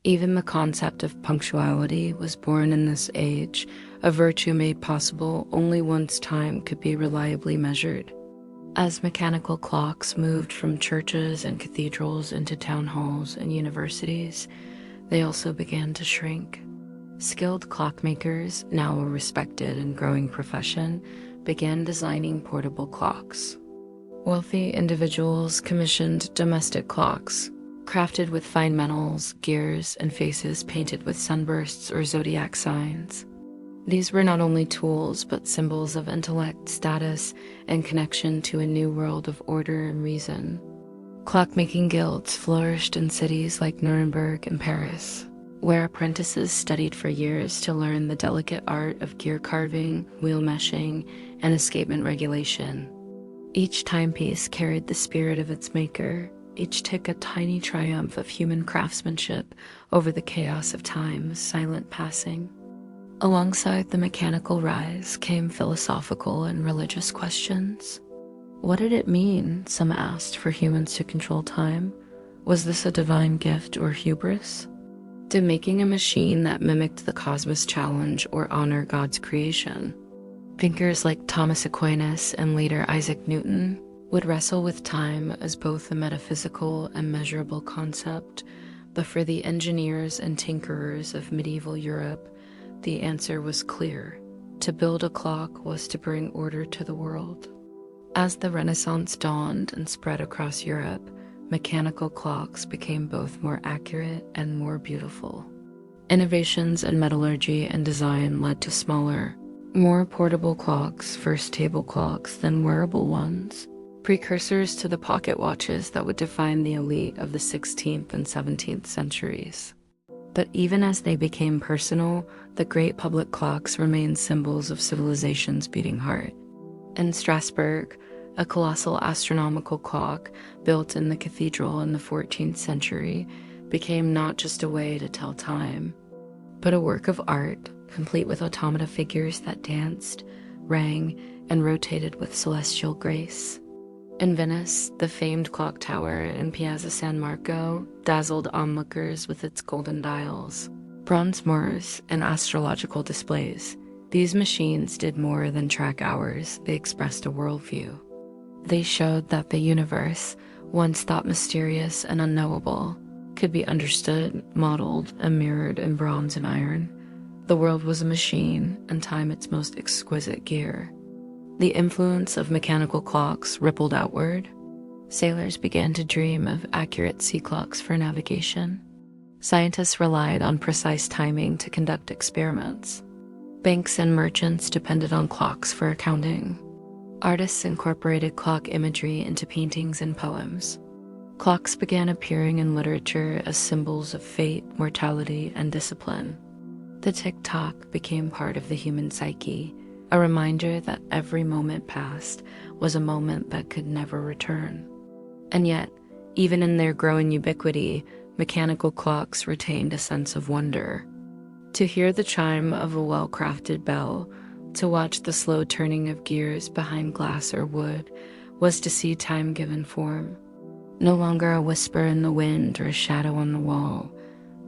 Speaker 1: Even the concept of punctuality was born in this age, a virtue made possible only once time could be reliably measured. As mechanical clocks moved from churches and cathedrals into town halls and universities, they also began to shrink. Skilled clockmakers, now a respected and growing profession, began designing portable clocks. Wealthy individuals commissioned domestic clocks, crafted with fine metals, gears, and faces painted with sunbursts or zodiac signs. These were not only tools, but symbols of intellect, status, and connection to a new world of order and reason. Clockmaking guilds flourished in cities like Nuremberg and Paris, where apprentices studied for years to learn the delicate art of gear carving, wheel meshing, and escapement regulation. Each timepiece carried the spirit of its maker, each tick a tiny triumph of human craftsmanship over the chaos of time's silent passing. Alongside the mechanical rise came philosophical and religious questions. What did it mean, some asked, for humans to control time? Was this a divine gift or hubris? Did making a machine that mimicked the cosmos challenge or honor God's creation? Thinkers like Thomas Aquinas and later Isaac Newton would wrestle with time as both a metaphysical and measurable concept, but for the engineers and tinkerers of medieval Europe, the answer was clear. To build a clock was to bring order to the world. As the Renaissance dawned and spread across Europe, mechanical clocks became both more accurate and more beautiful. Innovations in metallurgy and design led to smaller, more portable clocks, first table clocks, then wearable ones, precursors to the pocket watches that would define the elite of the 16th and 17th centuries. But even as they became personal, the great public clocks remained symbols of civilization's beating heart. In Strasbourg, a colossal astronomical clock built in the cathedral in the 14th century became not just a way to tell time, but a work of art, complete with automata figures that danced, rang, and rotated with celestial grace. In Venice, the famed clock tower in Piazza San Marco dazzled onlookers with its golden dials, bronze Moors, and astrological displays. These machines did more than track hours, they expressed a worldview. They showed that the universe, once thought mysterious and unknowable, could be understood, modeled, and mirrored in bronze and iron. The world was a machine, and time its most exquisite gear. The influence of mechanical clocks rippled outward. Sailors began to dream of accurate sea clocks for navigation. Scientists relied on precise timing to conduct experiments. Banks and merchants depended on clocks for accounting. Artists incorporated clock imagery into paintings and poems. Clocks began appearing in literature as symbols of fate, mortality, and discipline. The tick-tock became part of the human psyche, a reminder that every moment past was a moment that could never return. And yet, even in their growing ubiquity, mechanical clocks retained a sense of wonder. To hear the chime of a well-crafted bell, to watch the slow turning of gears behind glass or wood, was to see time given form. No longer a whisper in the wind or a shadow on the wall.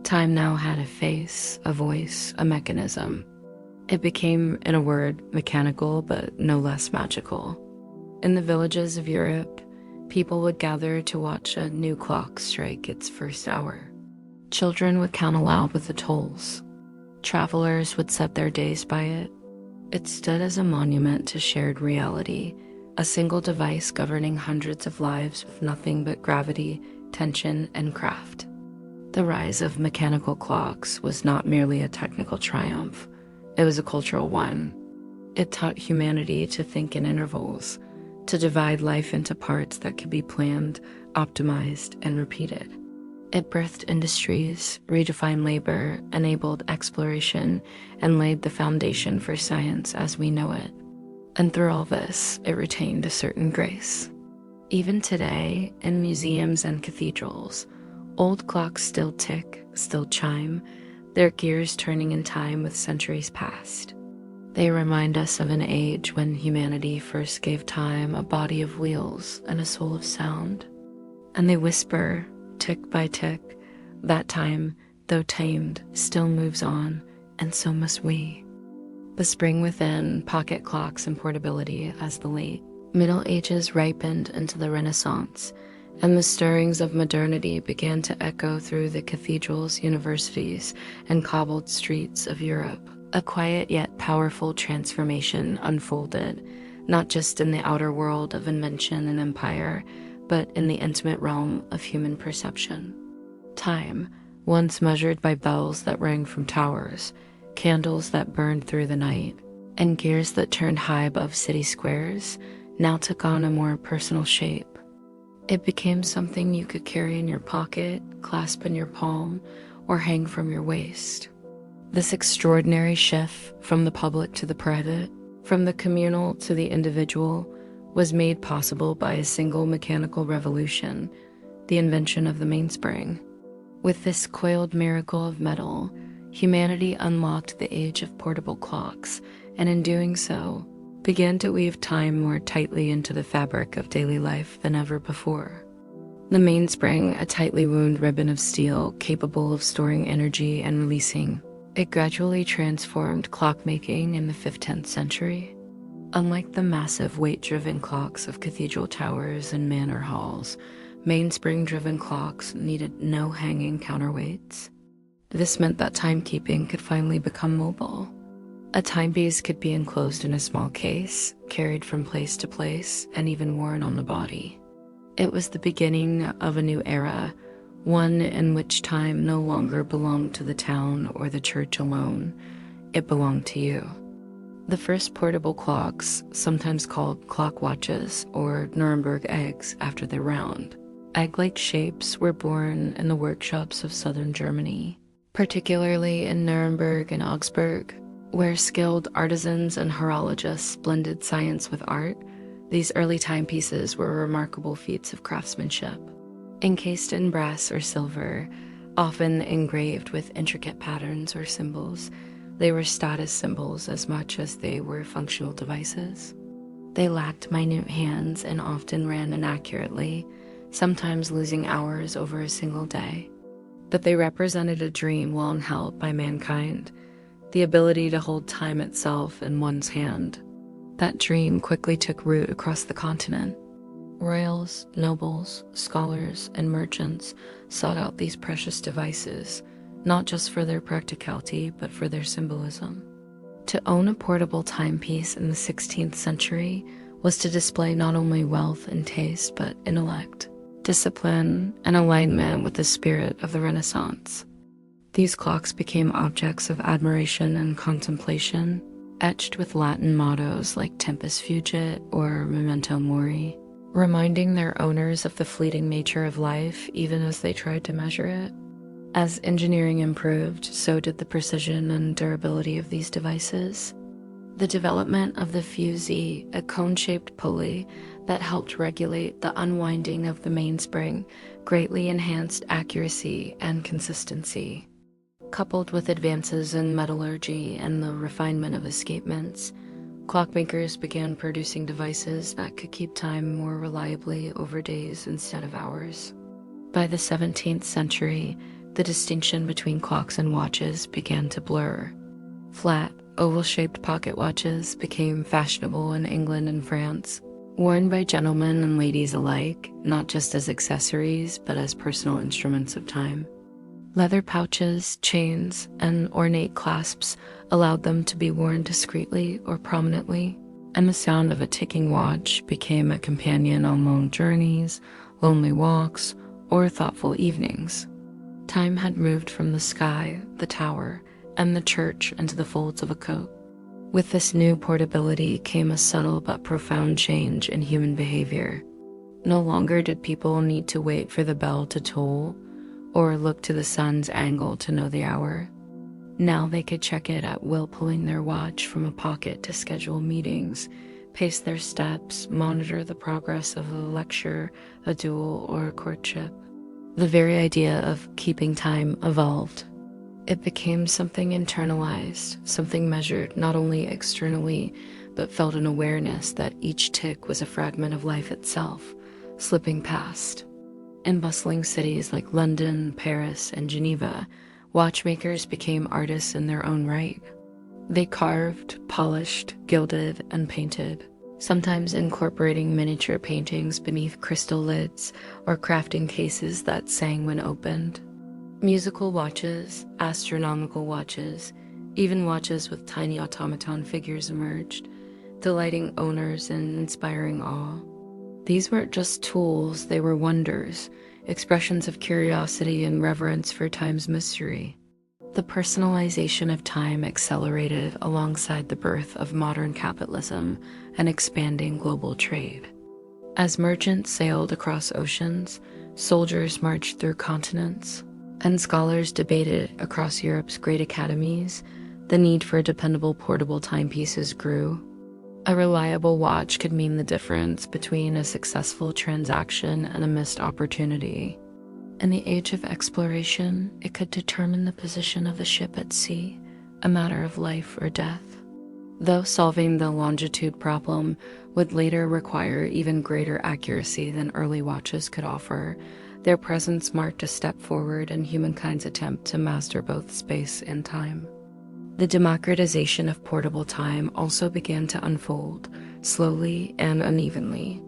Speaker 1: Time now had a face, a voice, a mechanism. It became, in a word, mechanical, but no less magical. In the villages of Europe, people would gather to watch a new clock strike its first hour. Children would count aloud with the tolls. Travelers would set their days by it. It stood as a monument to shared reality, a single device governing hundreds of lives with nothing but gravity, tension, and craft. The rise of mechanical clocks was not merely a technical triumph. It was a cultural one. It taught humanity to think in intervals, to divide life into parts that could be planned, optimized, and repeated. It birthed industries, redefined labor, enabled exploration, and laid the foundation for science as we know it. And through all this, it retained a certain grace. Even today, in museums and cathedrals, old clocks still tick, still chime, their gears turning in time with centuries past. They remind us of an age when humanity first gave time a body of wheels and a soul of sound. And they whisper, tick by tick, that time, though tamed, still moves on, and so must we. The spring within, pocket clocks and portability as the late Middle Ages ripened into the Renaissance, and the stirrings of modernity began to echo through the cathedrals, universities, and cobbled streets of Europe. A quiet yet powerful transformation unfolded, not just in the outer world of invention and empire, but in the intimate realm of human perception. Time, once measured by bells that rang from towers, candles that burned through the night, and gears that turned high above city squares, now took on a more personal shape. It became something you could carry in your pocket, clasp in your palm, or hang from your waist. This extraordinary shift from the public to the private, from the communal to the individual, was made possible by a single mechanical revolution, the invention of the mainspring. With this coiled miracle of metal, humanity unlocked the age of portable clocks, and in doing so, began to weave time more tightly into the fabric of daily life than ever before. The mainspring, a tightly wound ribbon of steel capable of storing energy and releasing, it gradually transformed clockmaking in the 15th century. Unlike the massive weight-driven clocks of cathedral towers and manor halls, mainspring-driven clocks needed no hanging counterweights. This meant that timekeeping could finally become mobile. A timepiece could be enclosed in a small case, carried from place to place, and even worn on the body. It was the beginning of a new era, one in which time no longer belonged to the town or the church alone. It belonged to you. The first portable clocks, sometimes called clock watches or Nuremberg eggs after their round, egg-like shapes were born in the workshops of southern Germany, particularly in Nuremberg and Augsburg, where skilled artisans and horologists blended science with art. These early timepieces were remarkable feats of craftsmanship. Encased in brass or silver, often engraved with intricate patterns or symbols, they were status symbols as much as they were functional devices. They lacked minute hands and often ran inaccurately, sometimes losing hours over a single day. But they represented a dream long held by mankind, the ability to hold time itself in one's hand. That dream quickly took root across the continent. Royals, nobles, scholars, and merchants sought out these precious devices, not just for their practicality, but for their symbolism. To own a portable timepiece in the 16th century was to display not only wealth and taste, but intellect, discipline, and alignment with the spirit of the Renaissance. These clocks became objects of admiration and contemplation, etched with Latin mottos like Tempus Fugit or Memento Mori, reminding their owners of the fleeting nature of life even as they tried to measure it. As engineering improved, so did the precision and durability of these devices. The development of the fusee, a cone-shaped pulley that helped regulate the unwinding of the mainspring, greatly enhanced accuracy and consistency. Coupled with advances in metallurgy and the refinement of escapements, clockmakers began producing devices that could keep time more reliably over days instead of hours. By the 17th century, the distinction between clocks and watches began to blur. Flat, oval-shaped pocket watches became fashionable in England and France, worn by gentlemen and ladies alike, not just as accessories, but as personal instruments of time. Leather pouches, chains, and ornate clasps allowed them to be worn discreetly or prominently, and the sound of a ticking watch became a companion on long journeys, lonely walks, or thoughtful evenings. Time had moved from the sky, the tower, and the church into the folds of a coat. With this new portability came a subtle but profound change in human behavior. No longer did people need to wait for the bell to toll or look to the sun's angle to know the hour. Now they could check it at will, pulling their watch from a pocket to schedule meetings, pace their steps, monitor the progress of a lecture, a duel, or a courtship. The very idea of keeping time evolved. It became something internalized, something measured not only externally, but felt an awareness that each tick was a fragment of life itself, slipping past. In bustling cities like London, Paris, and Geneva, watchmakers became artists in their own right. They carved, polished, gilded, and painted, sometimes incorporating miniature paintings beneath crystal lids or crafting cases that sang when opened. Musical watches, astronomical watches, even watches with tiny automaton figures emerged, delighting owners and inspiring awe. These weren't just tools, they were wonders, expressions of curiosity and reverence for time's mystery. The personalization of time accelerated alongside the birth of modern capitalism and expanding global trade. As merchants sailed across oceans, soldiers marched through continents, and scholars debated across Europe's great academies, the need for dependable portable timepieces grew. A reliable watch could mean the difference between a successful transaction and a missed opportunity. In the age of exploration, it could determine the position of a ship at sea, a matter of life or death. Though solving the longitude problem would later require even greater accuracy than early watches could offer, their presence marked a step forward in humankind's attempt to master both space and time. The democratization of portable time also began to unfold, slowly and unevenly.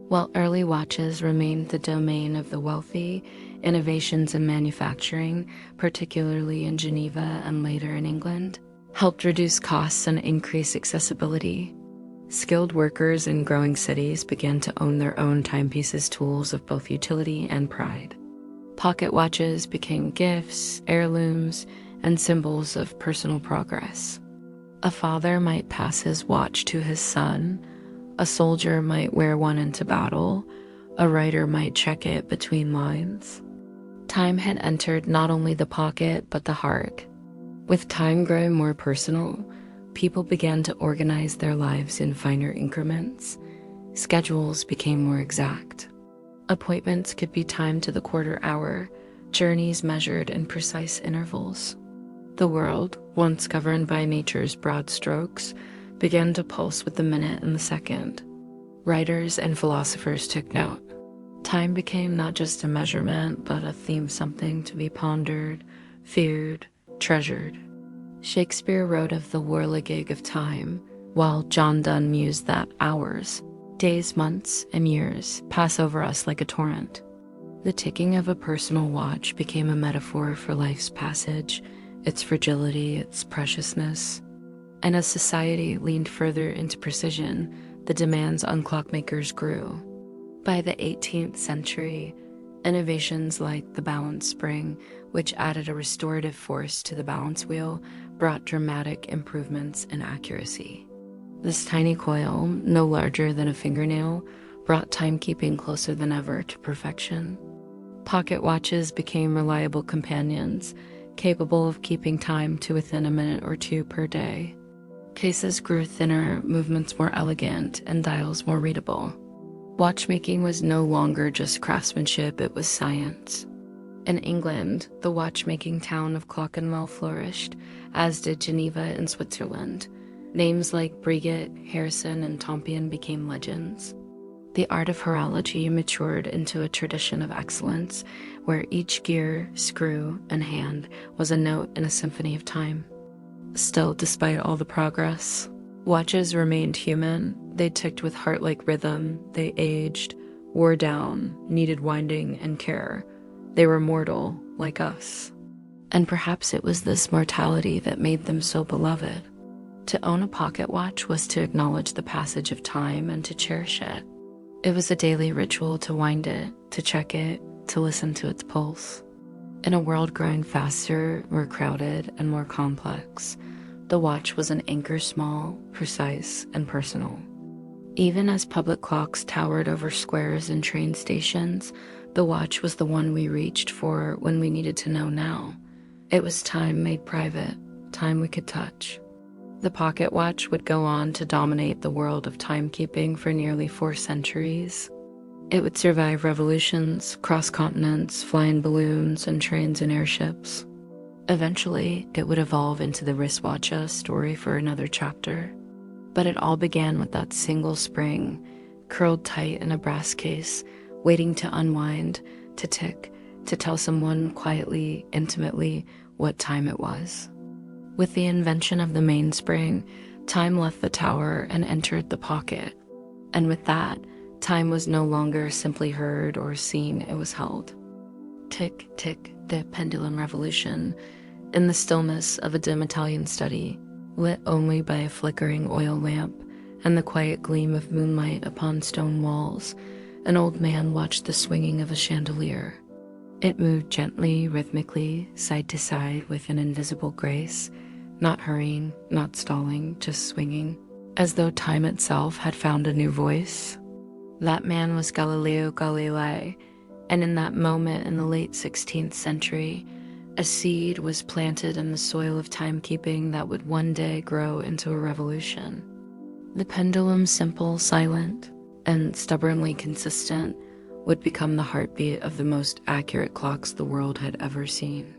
Speaker 1: While early watches remained the domain of the wealthy, innovations in manufacturing, particularly in Geneva and later in England, helped reduce costs and increase accessibility. Skilled workers in growing cities began to own their own timepieces, tools of both utility and pride. Pocket watches became gifts, heirlooms, and symbols of personal progress. A father might pass his watch to his son, a soldier might wear one into battle, a writer might check it between lines. Time had entered not only the pocket, but the heart. With time growing more personal, people began to organize their lives in finer increments. Schedules became more exact. Appointments could be timed to the quarter hour, journeys measured in precise intervals. The world, once governed by nature's broad strokes, began to pulse with the minute and the second. Writers and philosophers took note. Time became not just a measurement, but a theme, something to be pondered, feared, treasured. Shakespeare wrote of the whirligig of time, while John Donne mused that hours, days, months, and years pass over us like a torrent. The ticking of a personal watch became a metaphor for life's passage, its fragility, its preciousness. And as society leaned further into precision, the demands on clockmakers grew. By the 18th century, innovations like the balance spring, which added a restorative force to the balance wheel, brought dramatic improvements in accuracy. This tiny coil, no larger than a fingernail, brought timekeeping closer than ever to perfection. Pocket watches became reliable companions, capable of keeping time to within a minute or two per day. Cases grew thinner, movements more elegant, and dials more readable. Watchmaking was no longer just craftsmanship, it was science. In England, the watchmaking town of Clerkenwell flourished, as did Geneva in Switzerland. Names like Breguet, Harrison, and Tompion became legends. The art of horology matured into a tradition of excellence, where each gear, screw, and hand was a note in a symphony of time. Still, despite all the progress, watches remained human. They ticked with heart-like rhythm, they aged, wore down, needed winding and care. They were mortal, like us. And perhaps it was this mortality that made them so beloved. To own a pocket watch was to acknowledge the passage of time and to cherish it. It was a daily ritual to wind it, to check it, to listen to its pulse. In a world growing faster, more crowded, and more complex, the watch was an anchor, small, precise, and personal. Even as public clocks towered over squares and train stations, the watch was the one we reached for when we needed to know now. It was time made private, time we could touch. The pocket watch would go on to dominate the world of timekeeping for nearly 4 centuries. It would survive revolutions, cross continents, fly in balloons, and trains and airships. Eventually, it would evolve into the wristwatch, a story for another chapter. But it all began with that single spring, curled tight in a brass case, waiting to unwind, to tick, to tell someone quietly, intimately, what time it was. With the invention of the mainspring, time left the tower and entered the pocket. And with that, time was no longer simply heard or seen, it was held. Tick, tick, the pendulum revolution, in the stillness of a dim Italian study, lit only by a flickering oil lamp and the quiet gleam of moonlight upon stone walls, an old man watched the swinging of a chandelier. It moved gently, rhythmically, side to side with an invisible grace, not hurrying, not stalling, just swinging, as though time itself had found a new voice. That man was Galileo Galilei, and in that moment in the late 16th century, a seed was planted in the soil of timekeeping that would one day grow into a revolution. The pendulum, simple, silent, and stubbornly consistent, would become the heartbeat of the most accurate clocks the world had ever seen.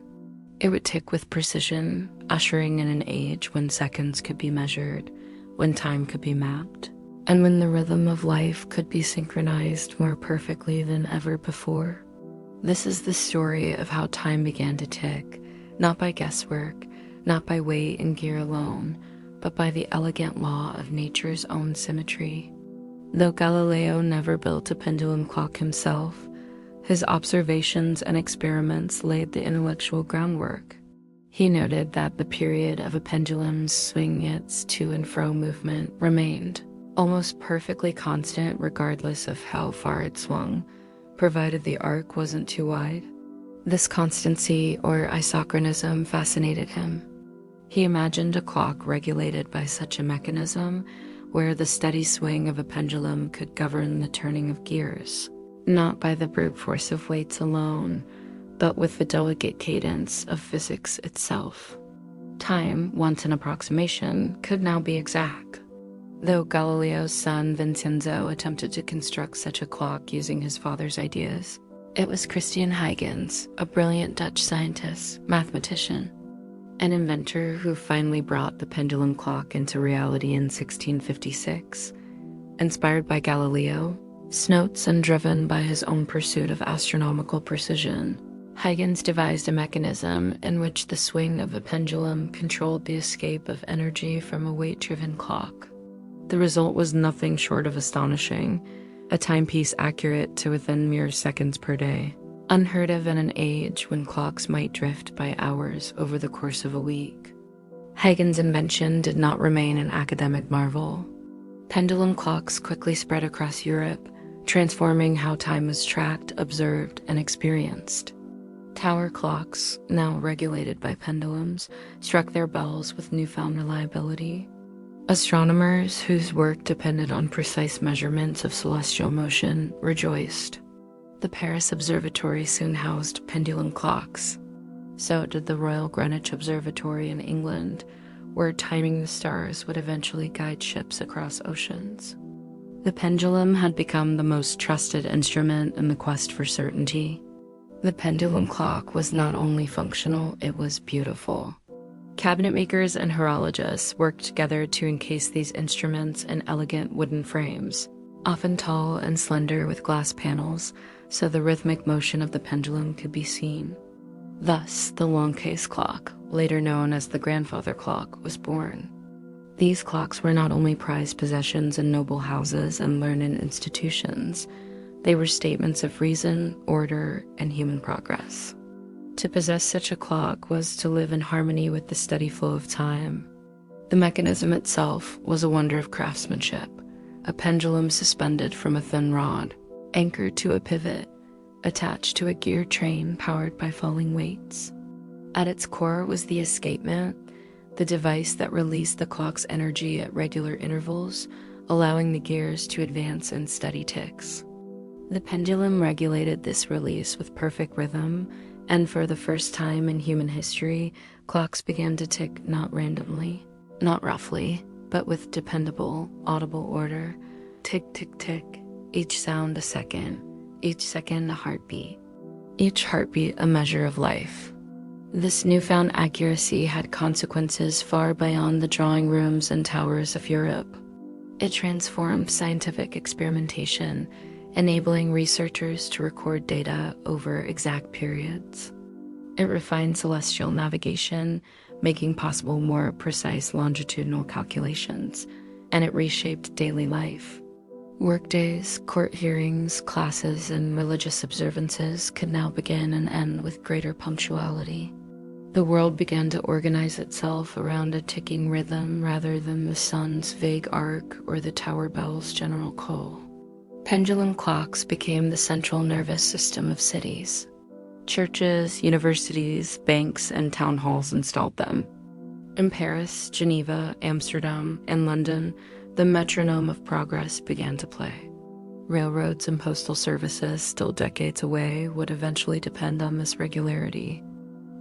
Speaker 1: It would tick with precision, ushering in an age when seconds could be measured, when time could be mapped, and when the rhythm of life could be synchronized more perfectly than ever before. This is the story of how time began to tick, not by guesswork, not by weight and gear alone, but by the elegant law of nature's own symmetry. Though Galileo never built a pendulum clock himself, his observations and experiments laid the intellectual groundwork. He noted that the period of a pendulum's swing its to and fro movement remained almost perfectly constant regardless of how far it swung, provided the arc wasn't too wide. This constancy or isochronism fascinated him. He imagined a clock regulated by such a mechanism where the steady swing of a pendulum could govern the turning of gears, not by the brute force of weights alone, but with the delicate cadence of physics itself. Time, once an approximation, could now be exact. Though Galileo's son Vincenzo attempted to construct such a clock using his father's ideas, it was Christian Huygens, a brilliant Dutch scientist, mathematician, an inventor who finally brought the pendulum clock into reality in 1656. Inspired by Galileo, Snotes and driven by his own pursuit of astronomical precision, Huygens devised a mechanism in which the swing of a pendulum controlled the escape of energy from a weight-driven clock. The result was nothing short of astonishing, a timepiece accurate to within mere seconds per day. unheard of in an age when clocks might drift by hours over the course of a week. Huygens' invention did not remain an academic marvel. Pendulum clocks quickly spread across Europe, transforming how time was tracked, observed, and experienced. Tower clocks, now regulated by pendulums, struck their bells with newfound reliability. Astronomers whose work depended on precise measurements of celestial motion rejoiced. The Paris Observatory soon housed pendulum clocks. So did the Royal Greenwich Observatory in England, where timing the stars would eventually guide ships across oceans. The pendulum had become the most trusted instrument in the quest for certainty. The pendulum clock was not only functional, it was beautiful. Cabinet makers and horologists worked together to encase these instruments in elegant wooden frames, often tall and slender with glass panels, so the rhythmic motion of the pendulum could be seen. Thus, the long case clock, later known as the grandfather clock, was born. These clocks were not only prized possessions in noble houses and learned institutions, they were statements of reason, order, and human progress. To possess such a clock was to live in harmony with the steady flow of time. The mechanism itself was a wonder of craftsmanship, a pendulum suspended from a thin rod, anchored to a pivot, attached to a gear train powered by falling weights. At its core was the escapement, the device that released the clock's energy at regular intervals, allowing the gears to advance in steady ticks. The pendulum regulated this release with perfect rhythm, and for the first time in human history, clocks began to tick not randomly, not roughly, but with dependable, audible order. Tick, tick, tick, each sound a second, each second a heartbeat, each heartbeat a measure of life. This newfound accuracy had consequences far beyond the drawing rooms and towers of Europe. It transformed scientific experimentation, enabling researchers to record data over exact periods. It refined celestial navigation, making possible more precise longitudinal calculations, and it reshaped daily life. Workdays, court hearings, classes, and religious observances could now begin and end with greater punctuality. The world began to organize itself around a ticking rhythm rather than the sun's vague arc or the tower bell's general call. Pendulum clocks became the central nervous system of cities. Churches, universities, banks, and town halls installed them. In Paris, Geneva, Amsterdam, and London, the metronome of progress began to play. Railroads and postal services, still decades away, would eventually depend on this regularity.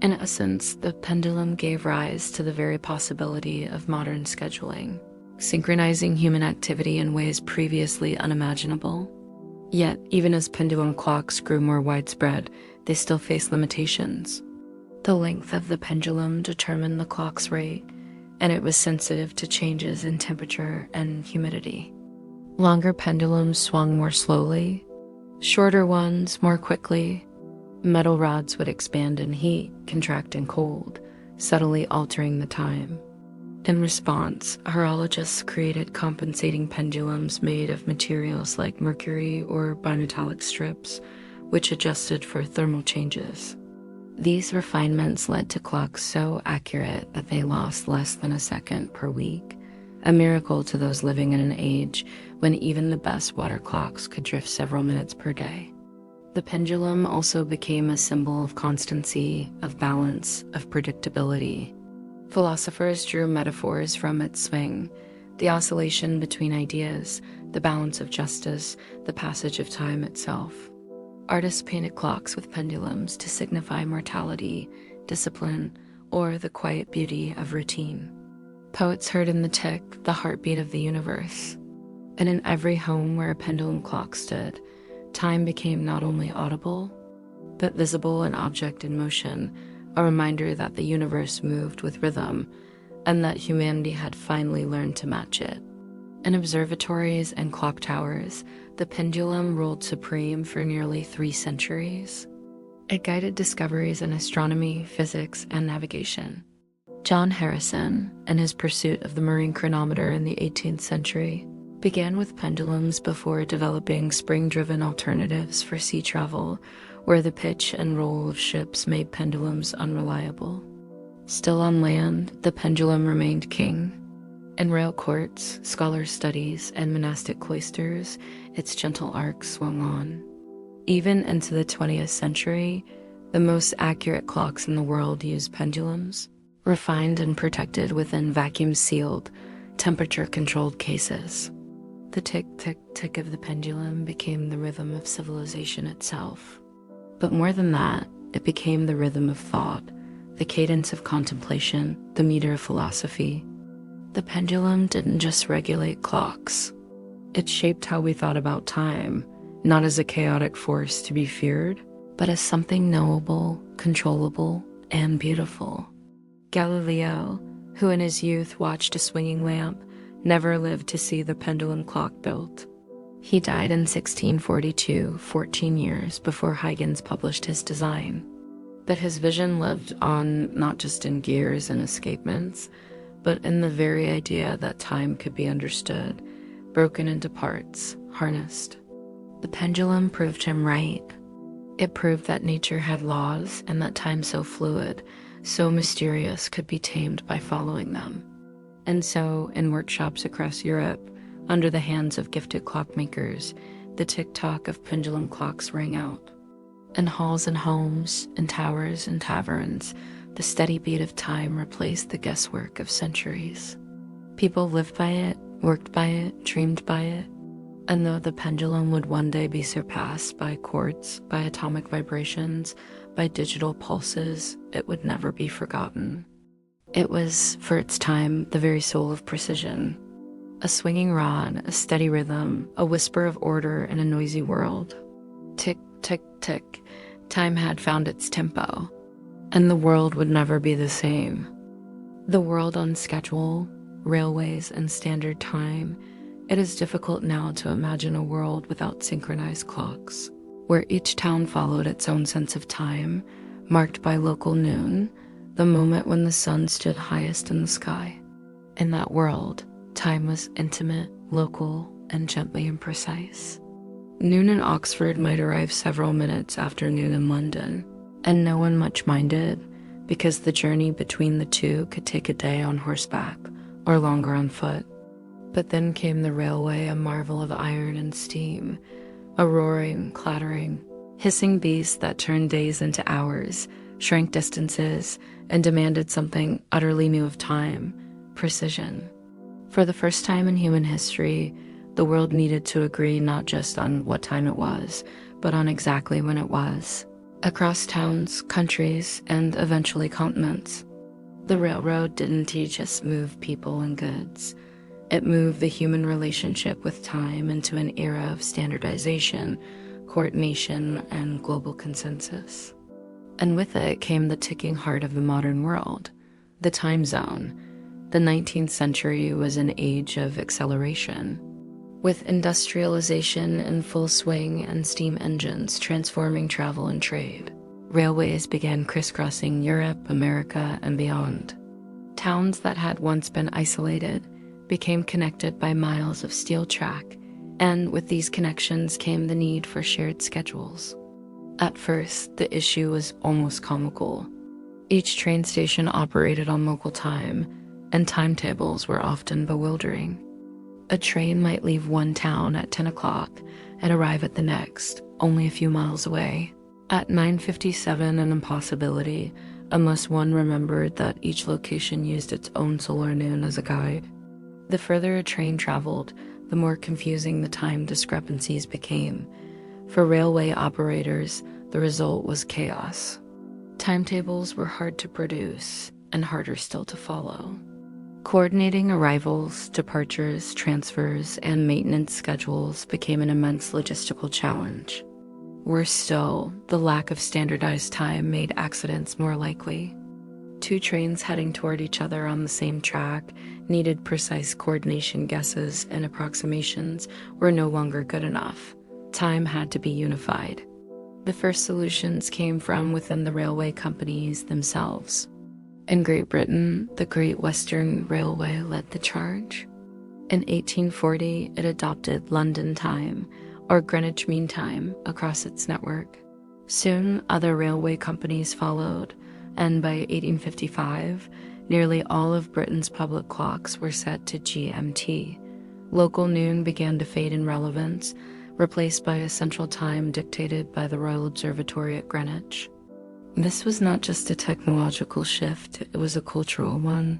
Speaker 1: In essence, the pendulum gave rise to the very possibility of modern scheduling, synchronizing human activity in ways previously unimaginable. Yet, even as pendulum clocks grew more widespread, they still faced limitations. The length of the pendulum determined the clock's rate, and it was sensitive to changes in temperature and humidity. Longer pendulums swung more slowly, shorter ones more quickly. Metal rods would expand in heat, contract in cold, subtly altering the time. In response, horologists created compensating pendulums made of materials like mercury or bimetallic strips, which adjusted for thermal changes. These refinements led to clocks so accurate that they lost less than a second per week, a miracle to those living in an age when even the best water clocks could drift several minutes per day. The pendulum also became a symbol of constancy, of balance, of predictability. Philosophers drew metaphors from its swing, the oscillation between ideas, the balance of justice, the passage of time itself. Artists painted clocks with pendulums to signify mortality, discipline, or the quiet beauty of routine. Poets heard in the tick the heartbeat of the universe. And in every home where a pendulum clock stood, time became not only audible, but visible, an object in motion, a reminder that the universe moved with rhythm, and that humanity had finally learned to match it. In observatories and clock towers, the pendulum ruled supreme for nearly 3 centuries. It guided discoveries in astronomy, physics, and navigation. John Harrison, in his pursuit of the marine chronometer in the 18th century, began with pendulums before developing spring-driven alternatives for sea travel, where the pitch and roll of ships made pendulums unreliable. Still on land, the pendulum remained king. In rail courts, scholars' studies, and monastic cloisters, its gentle arc swung on. Even into the 20th century, the most accurate clocks in the world used pendulums, refined and protected within vacuum-sealed, temperature-controlled cases. The tick-tick-tick of the pendulum became the rhythm of civilization itself. But more than that, it became the rhythm of thought, the cadence of contemplation, the meter of philosophy. The pendulum didn't just regulate clocks. It shaped how we thought about time, not as a chaotic force to be feared, but as something knowable, controllable, and beautiful. Galileo, who in his youth watched a swinging lamp, never lived to see the pendulum clock built. He died in 1642, 14 years before Huygens published his design. But his vision lived on not just in gears and escapements, but in the very idea that time could be understood, broken into parts, harnessed. The pendulum proved him right. It proved that nature had laws and that time so fluid, so mysterious, could be tamed by following them. And so, in workshops across Europe, under the hands of gifted clockmakers, the tick-tock of pendulum clocks rang out. In halls and homes, in towers and taverns, the steady beat of time replaced the guesswork of centuries. People lived by it, worked by it, dreamed by it. And though the pendulum would one day be surpassed by quartz, by atomic vibrations, by digital pulses, it would never be forgotten. It was, for its time, the very soul of precision. A swinging rod, a steady rhythm, a whisper of order in a noisy world. Tick, tick, tick, time had found its tempo, and the world would never be the same. The world on schedule, railways, and standard time, it is difficult now to imagine a world without synchronized clocks, where each town followed its own sense of time, marked by local noon, the moment when the sun stood highest in the sky. In that world, time was intimate, local, and gently imprecise. Noon in Oxford might arrive several minutes after noon in London, and no one much minded, because the journey between the two could take a day on horseback, or longer on foot. But then came the railway, a marvel of iron and steam, a roaring, clattering, hissing beast that turned days into hours, shrank distances, and demanded something utterly new of time: precision. For the first time in human history, the world needed to agree not just on what time it was, but on exactly when it was. Across towns, countries, and eventually continents. The railroad didn't just move people and goods. It moved the human relationship with time into an era of standardization, coordination, and global consensus. And with it came the ticking heart of the modern world, the time zone. The 19th century was an age of acceleration, with industrialization in full swing and steam engines transforming travel and trade. Railways began crisscrossing Europe, America, and beyond. Towns that had once been isolated became connected by miles of steel track, and with these connections came the need for shared schedules. At first, the issue was almost comical. Each train station operated on local time, and timetables were often bewildering. A train might leave one town at 10 o'clock and arrive at the next, only a few miles away. At 9:57, an impossibility, unless one remembered that each location used its own solar noon as a guide. The further a train traveled, the more confusing the time discrepancies became. For railway operators, the result was chaos. Timetables were hard to produce, and harder still to follow. Coordinating arrivals, departures, transfers, and maintenance schedules became an immense logistical challenge. Worse still, the lack of standardized time made accidents more likely. Two trains heading toward each other on the same track needed precise coordination. Guesses and approximations were no longer good enough. Time had to be unified. The first solutions came from within the railway companies themselves. In Great Britain, the Great Western Railway led the charge. In 1840, it adopted London time, or Greenwich Mean Time, across its network. Soon, other railway companies followed, and by 1855, nearly all of Britain's public clocks were set to GMT. Local noon began to fade in relevance, replaced by a central time dictated by the Royal Observatory at Greenwich. This was not just a technological shift, it was a cultural one.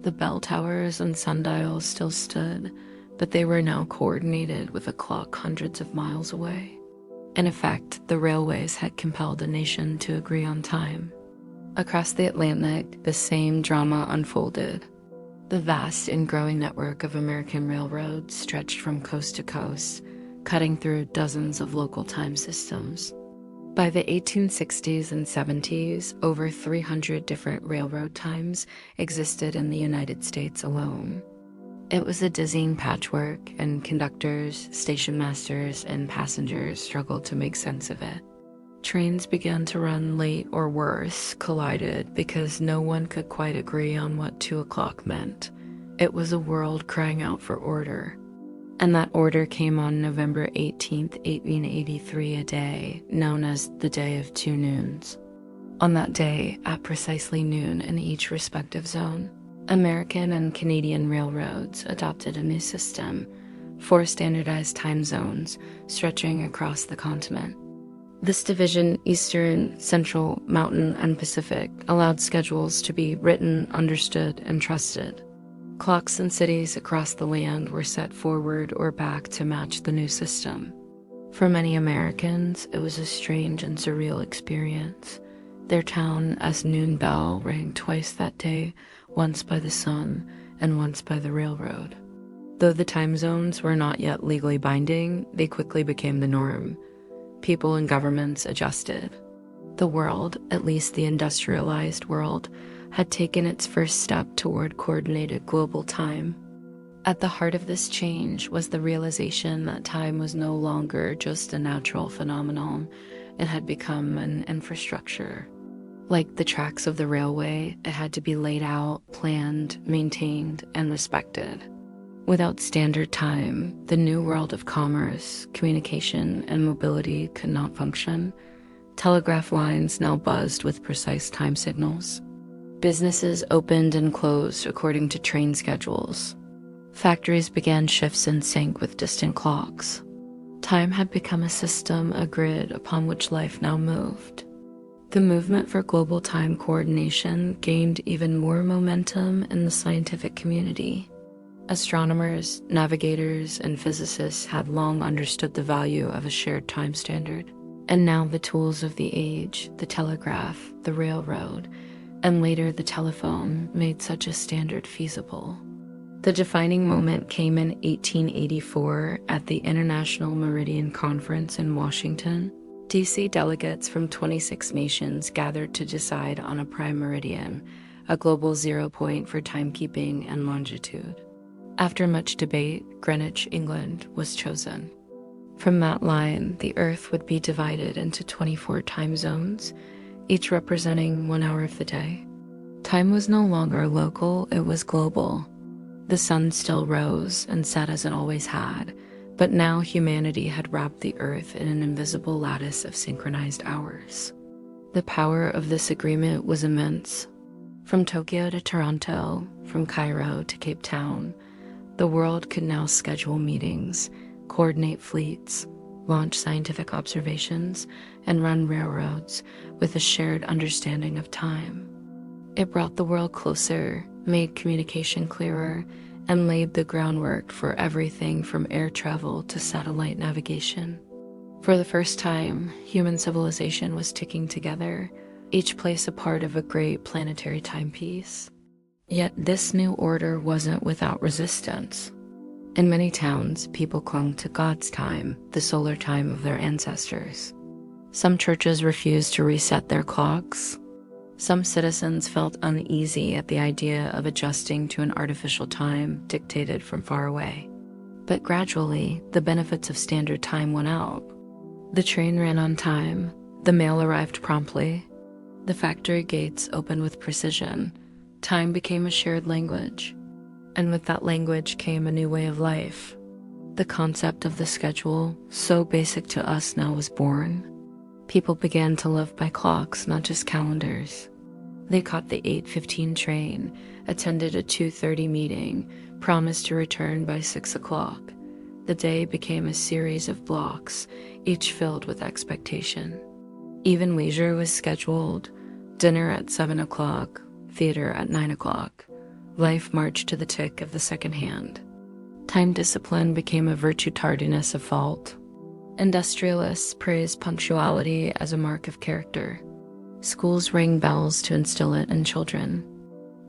Speaker 1: The bell towers and sundials still stood, but they were now coordinated with a clock hundreds of miles away. In effect, the railways had compelled a nation to agree on time. Across the Atlantic, the same drama unfolded. The vast and growing network of American railroads stretched from coast to coast, cutting through dozens of local time systems. By the 1860s and 70s, over 300 different railroad times existed in the United States alone. It was a dizzying patchwork, and conductors, station masters, and passengers struggled to make sense of it. Trains began to run late or worse, collided, because no one could quite agree on what 2 o'clock meant. It was a world crying out for order. And that order came on November 18th, 1883, a day known as the Day of Two Noons. On that day, at precisely noon in each respective zone, American and Canadian railroads adopted a new system, 4 standardized time zones stretching across the continent. This division, Eastern, Central, Mountain, and Pacific, allowed schedules to be written, understood, and trusted. Clocks in cities across the land were set forward or back to match the new system. For many Americans, it was a strange and surreal experience. Their town as noon bell rang twice that day, once by the sun and once by the railroad. Though the time zones were not yet legally binding, they quickly became the norm. People and governments adjusted. The world, at least the industrialized world, had taken its first step toward coordinated global time. At the heart of this change was the realization that time was no longer just a natural phenomenon. It had become an infrastructure. Like the tracks of the railway, it had to be laid out, planned, maintained, and respected. Without standard time, the new world of commerce, communication, and mobility could not function. Telegraph lines now buzzed with precise time signals. Businesses opened and closed according to train schedules. Factories began shifts in sync with distant clocks. Time had become a system, a grid upon which life now moved. The movement for global time coordination gained even more momentum in the scientific community. Astronomers, navigators, and physicists had long understood the value of a shared time standard. And now the tools of the age, the telegraph, the railroad, and later the telephone, made such a standard feasible. The defining moment came in 1884 at the International Meridian Conference in Washington. D.C. delegates from 26 nations gathered to decide on a prime meridian, a global 0 point for timekeeping and longitude. After much debate, Greenwich, England, was chosen. From that line, the Earth would be divided into 24 time zones, each representing 1 hour of the day. Time was no longer local, it was global. The sun still rose and set as it always had, but now humanity had wrapped the Earth in an invisible lattice of synchronized hours. The power of this agreement was immense. From Tokyo to Toronto, from Cairo to Cape Town, the world could now schedule meetings, coordinate fleets, launch scientific observations, and run railroads with a shared understanding of time. It brought the world closer, made communication clearer, and laid the groundwork for everything from air travel to satellite navigation. For the first time, human civilization was ticking together, each place a part of a great planetary timepiece. Yet this new order wasn't without resistance. In many towns, people clung to God's time, the solar time of their ancestors. Some churches refused to reset their clocks. Some citizens felt uneasy at the idea of adjusting to an artificial time dictated from far away. But gradually, the benefits of standard time won out. The train ran on time, the mail arrived promptly, the factory gates opened with precision. Time became a shared language. And with that language came a new way of life. The concept of the schedule, so basic to us now, was born. People began to live by clocks, not just calendars. They caught the 8:15 train, attended a 2:30 meeting, promised to return by 6 o'clock. The day became a series of blocks, each filled with expectation. Even leisure was scheduled: dinner at 7 o'clock, theater at 9 o'clock. Life marched to the tick of the second hand. Time discipline became a virtue, tardiness a fault. Industrialists praised punctuality as a mark of character. Schools rang bells to instill it in children.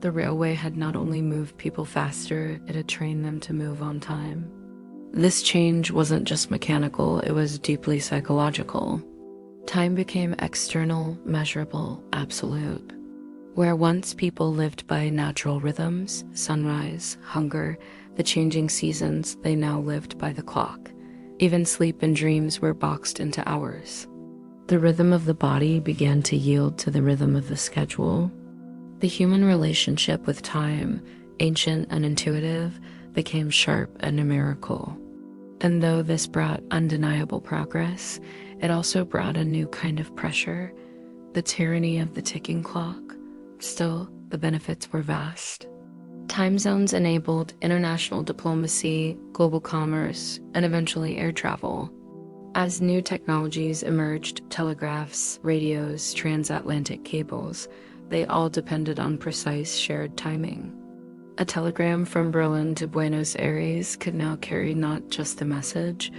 Speaker 1: The railway had not only moved people faster, it had trained them to move on time. This change wasn't just mechanical, it was deeply psychological. Time became external, measurable, absolute. Where once people lived by natural rhythms, sunrise, hunger, the changing seasons, they now lived by the clock. Even sleep and dreams were boxed into hours. The rhythm of the body began to yield to the rhythm of the schedule. The human relationship with time, ancient and intuitive, became sharp and numerical. And though this brought undeniable progress, it also brought a new kind of pressure, the tyranny of the ticking clock. Still, the benefits were vast. Time zones enabled international diplomacy, global commerce, and eventually air travel. As new technologies emerged, telegraphs, radios, transatlantic cables, they all depended on precise shared timing. A telegram from Berlin to Buenos Aires could now carry not just the message,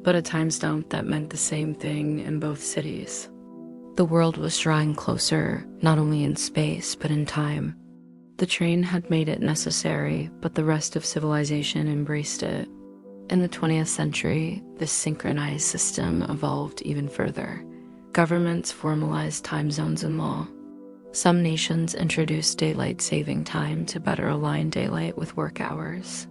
Speaker 1: but a timestamp that meant the same thing in both cities. The world was drawing closer, not only in space, but in time. The train had made it necessary, but the rest of civilization embraced it. In the 20th century, this synchronized system evolved even further. Governments formalized time zones in law. Some nations introduced daylight saving time to better align daylight with work hours.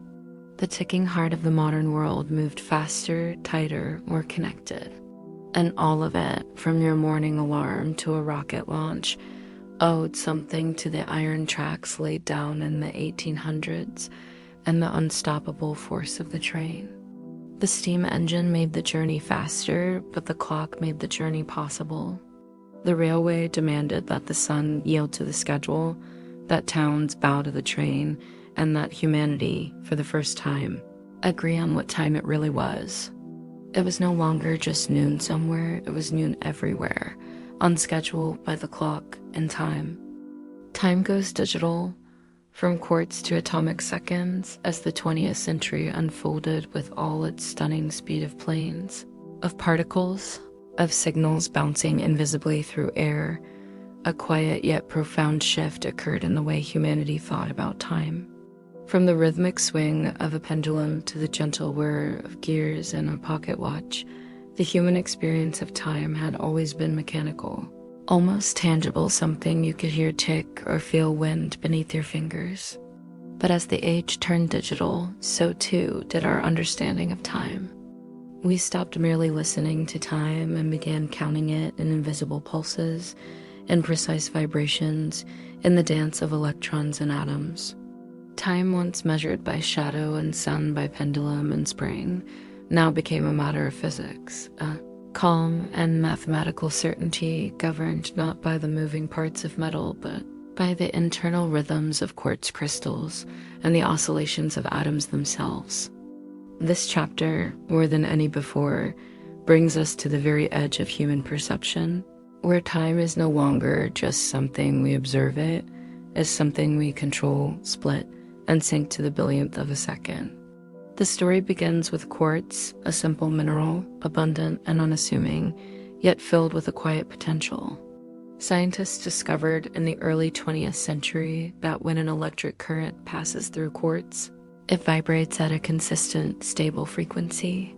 Speaker 1: The ticking heart of the modern world moved faster, tighter, more connected. And all of it, from your morning alarm to a rocket launch, owed something to the iron tracks laid down in the 1800s and the unstoppable force of the train. The steam engine made the journey faster, but the clock made the journey possible. The railway demanded that the sun yield to the schedule, that towns bow to the train, and that humanity, for the first time, agree on what time it really was. It was no longer just noon somewhere, it was noon everywhere, on schedule, by the clock, and time. Time goes digital, from quartz to atomic seconds, as the 20th century unfolded with all its stunning speed of planes, of particles, of signals bouncing invisibly through air. A quiet yet profound shift occurred in the way humanity thought about time. From the rhythmic swing of a pendulum to the gentle whir of gears in a pocket watch, the human experience of time had always been mechanical, almost tangible, something you could hear tick or feel wind beneath your fingers. But as the age turned digital, so too did our understanding of time. We stopped merely listening to time and began counting it in invisible pulses, in precise vibrations, in the dance of electrons and atoms. Time, once measured by shadow and sun, by pendulum and spring, now became a matter of physics, a calm and mathematical certainty governed not by the moving parts of metal, but by the internal rhythms of quartz crystals and the oscillations of atoms themselves. This chapter, more than any before, brings us to the very edge of human perception, where time is no longer just something we observe, it is something we control, split, and sync to the billionth of a second. The story begins with quartz, a simple mineral, abundant and unassuming, yet filled with a quiet potential. Scientists discovered in the early 20th century that when an electric current passes through quartz, it vibrates at a consistent, stable frequency.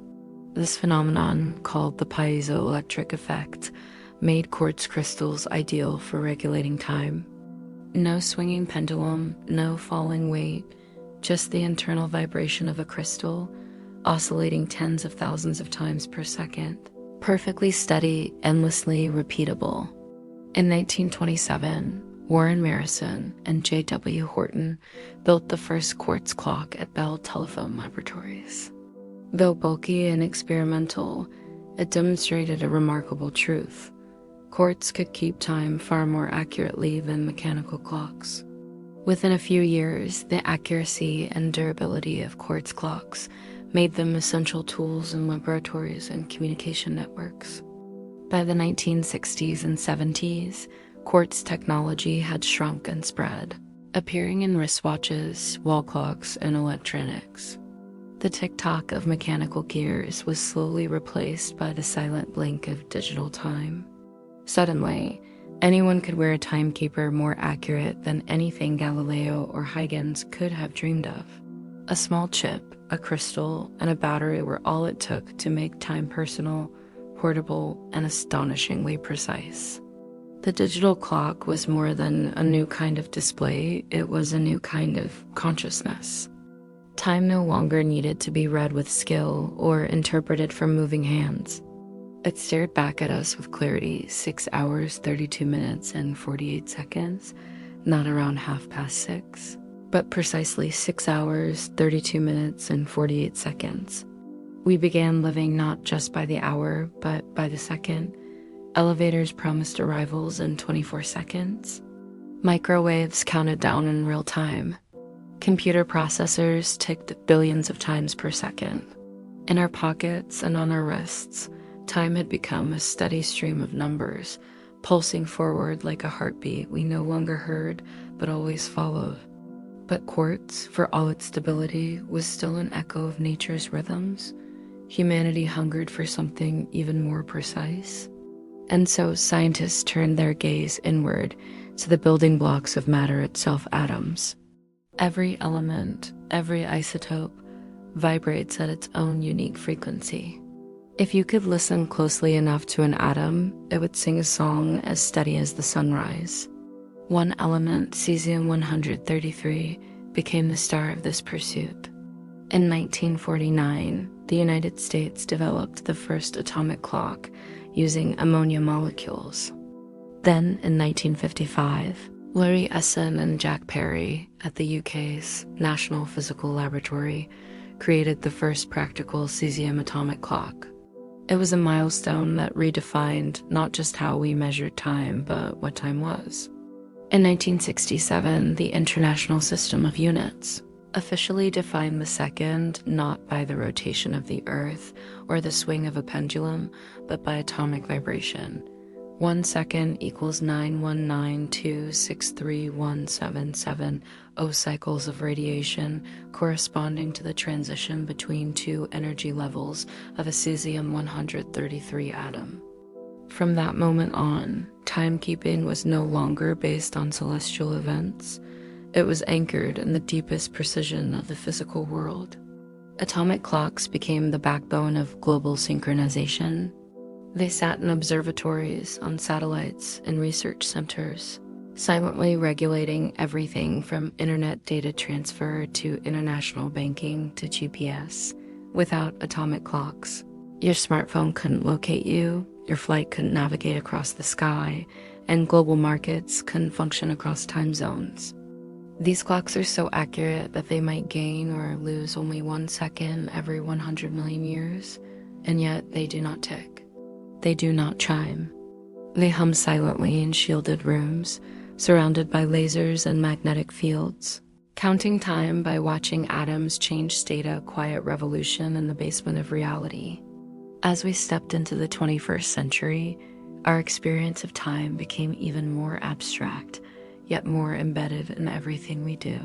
Speaker 1: This phenomenon, called the piezoelectric effect, made quartz crystals ideal for regulating time. No swinging pendulum, no falling weight, just the internal vibration of a crystal, oscillating tens of thousands of times per second, perfectly steady, endlessly repeatable. In 1927, Warren Marrison and J.W. Horton built the first quartz clock at Bell Telephone Laboratories. Though bulky and experimental, it demonstrated a remarkable truth. Quartz could keep time far more accurately than mechanical clocks. Within a few years, the accuracy and durability of quartz clocks made them essential tools in laboratories and communication networks. By the 1960s and 70s, quartz technology had shrunk and spread, appearing in wristwatches, wall clocks, and electronics. The tick-tock of mechanical gears was slowly replaced by the silent blink of digital time. Suddenly, anyone could wear a timekeeper more accurate than anything Galileo or Huygens could have dreamed of. A small chip, a crystal, and a battery were all it took to make time personal, portable, and astonishingly precise. The digital clock was more than a new kind of display, it was a new kind of consciousness. Time no longer needed to be read with skill or interpreted from moving hands. It stared back at us with clarity, 6 hours, 32 minutes, and 48 seconds, not around 6:30, but precisely 6 hours, 32 minutes, and 48 seconds. We began living not just by the hour, but by the second. Elevators promised arrivals in 24 seconds. Microwaves counted down in real time. Computer processors ticked billions of times per second. In our pockets and on our wrists, time had become a steady stream of numbers, pulsing forward like a heartbeat we no longer heard, but always followed. But quartz, for all its stability, was still an echo of nature's rhythms. Humanity hungered for something even more precise. And so scientists turned their gaze inward to the building blocks of matter itself, atoms. Every element, every isotope, vibrates at its own unique frequency. If you could listen closely enough to an atom, it would sing a song as steady as the sunrise. One element, cesium-133, became the star of this pursuit. In 1949, the United States developed the first atomic clock using ammonia molecules. Then, in 1955, Larry Essen and Jack Perry at the UK's National Physical Laboratory created the first practical cesium atomic clock. It was a milestone that redefined not just how we measured time, but what time was. In 1967, the International System of Units officially defined the second not by the rotation of the Earth or the swing of a pendulum, but by atomic vibration. 1 second equals 919263177 cycles of radiation, corresponding to the transition between two energy levels of a cesium-133 atom. From that moment on, timekeeping was no longer based on celestial events. It was anchored in the deepest precision of the physical world. Atomic clocks became the backbone of global synchronization. They sat in observatories, on satellites, and research centers, silently regulating everything from internet data transfer to international banking to GPS. Without atomic clocks, your smartphone couldn't locate you, your flight couldn't navigate across the sky, and global markets couldn't function across time zones. These clocks are so accurate that they might gain or lose only 1 second every 100 million years, and yet they do not tick. They do not chime. They hum silently in shielded rooms, surrounded by lasers and magnetic fields, counting time by watching atoms change state, a quiet revolution in the basement of reality. As we stepped into the 21st century, our experience of time became even more abstract, yet more embedded in everything we do.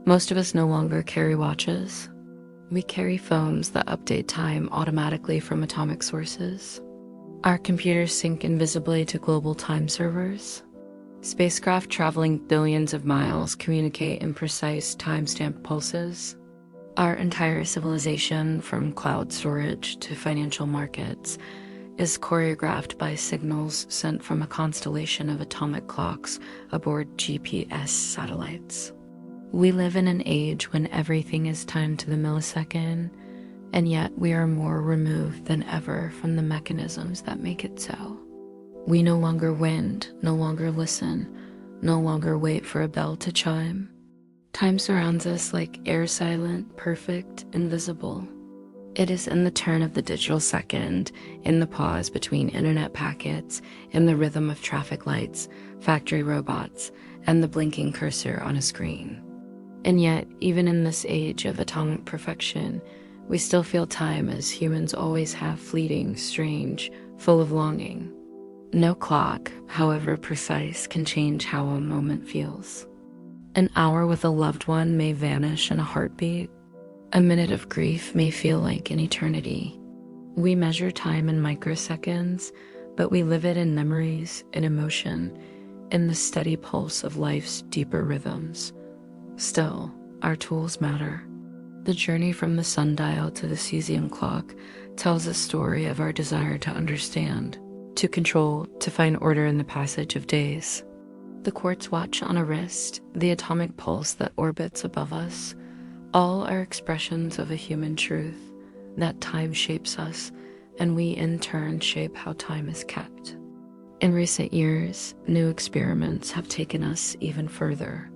Speaker 1: Most of us no longer carry watches. We carry phones that update time automatically from atomic sources. Our computers sync invisibly to global time servers. Spacecraft traveling billions of miles communicate in precise time-stamped pulses. Our entire civilization, from cloud storage to financial markets, is choreographed by signals sent from a constellation of atomic clocks aboard GPS satellites. We live in an age when everything is timed to the millisecond, and yet we are more removed than ever from the mechanisms that make it so. We no longer wind, no longer listen, no longer wait for a bell to chime. Time surrounds us like air, silent, perfect, invisible. It is in the turn of the digital second, in the pause between internet packets, in the rhythm of traffic lights, factory robots, and the blinking cursor on a screen. And yet, even in this age of atomic perfection, we still feel time as humans always have, fleeting, strange, full of longing. No clock, however precise, can change how a moment feels. An hour with a loved one may vanish in a heartbeat. A minute of grief may feel like an eternity. We measure time in microseconds, but we live it in memories, in emotion, in the steady pulse of life's deeper rhythms. Still, our tools matter. The journey from the sundial to the cesium clock tells a story of our desire to understand, to control, to find order in the passage of days. The quartz watch on a wrist, the atomic pulse that orbits above us, all are expressions of a human truth, that time shapes us, and we in turn shape how time is kept. In recent years, new experiments have taken us even further.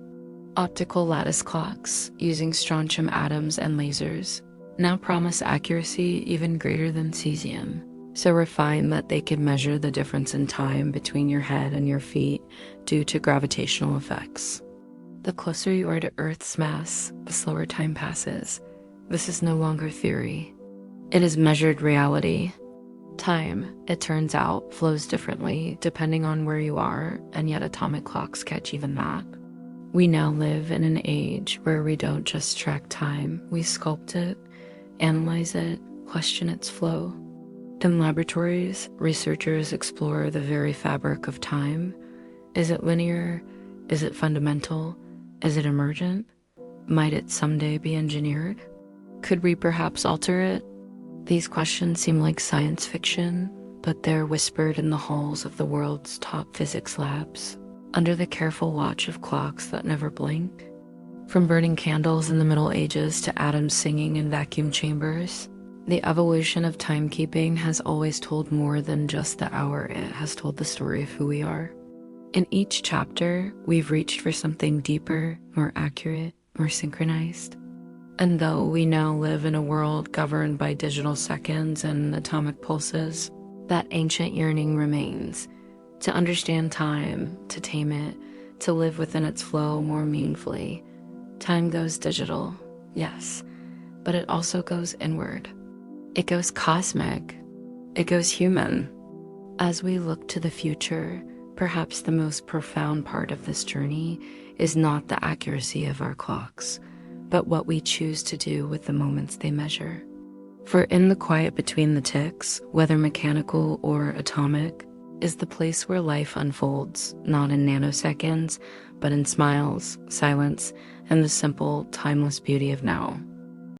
Speaker 1: Optical lattice clocks, using strontium atoms and lasers, now promise accuracy even greater than cesium, so refined that they can measure the difference in time between your head and your feet due to gravitational effects. The closer you are to Earth's mass, the slower time passes. This is no longer theory. It is measured reality. Time, it turns out, flows differently depending on where you are, and yet atomic clocks catch even that. We now live in an age where we don't just track time, we sculpt it, analyze it, question its flow. In laboratories, researchers explore the very fabric of time. Is it linear? Is it fundamental? Is it emergent? Might it someday be engineered? Could we perhaps alter it? These questions seem like science fiction, but they're whispered in the halls of the world's top physics labs, under the careful watch of clocks that never blink. From burning candles in the Middle Ages to atoms singing in vacuum chambers, the evolution of timekeeping has always told more than just the hour. It has told the story of who we are. In each chapter, we've reached for something deeper, more accurate, more synchronized. And though we now live in a world governed by digital seconds and atomic pulses, that ancient yearning remains, to understand time, to tame it, to live within its flow more meaningfully. Time goes digital, yes, but it also goes inward. It goes cosmic. It goes human. As we look to the future, perhaps the most profound part of this journey is not the accuracy of our clocks, but what we choose to do with the moments they measure. For in the quiet between the ticks, whether mechanical or atomic, is the place where life unfolds, not in nanoseconds, but in smiles, silence, and the simple, timeless beauty of now.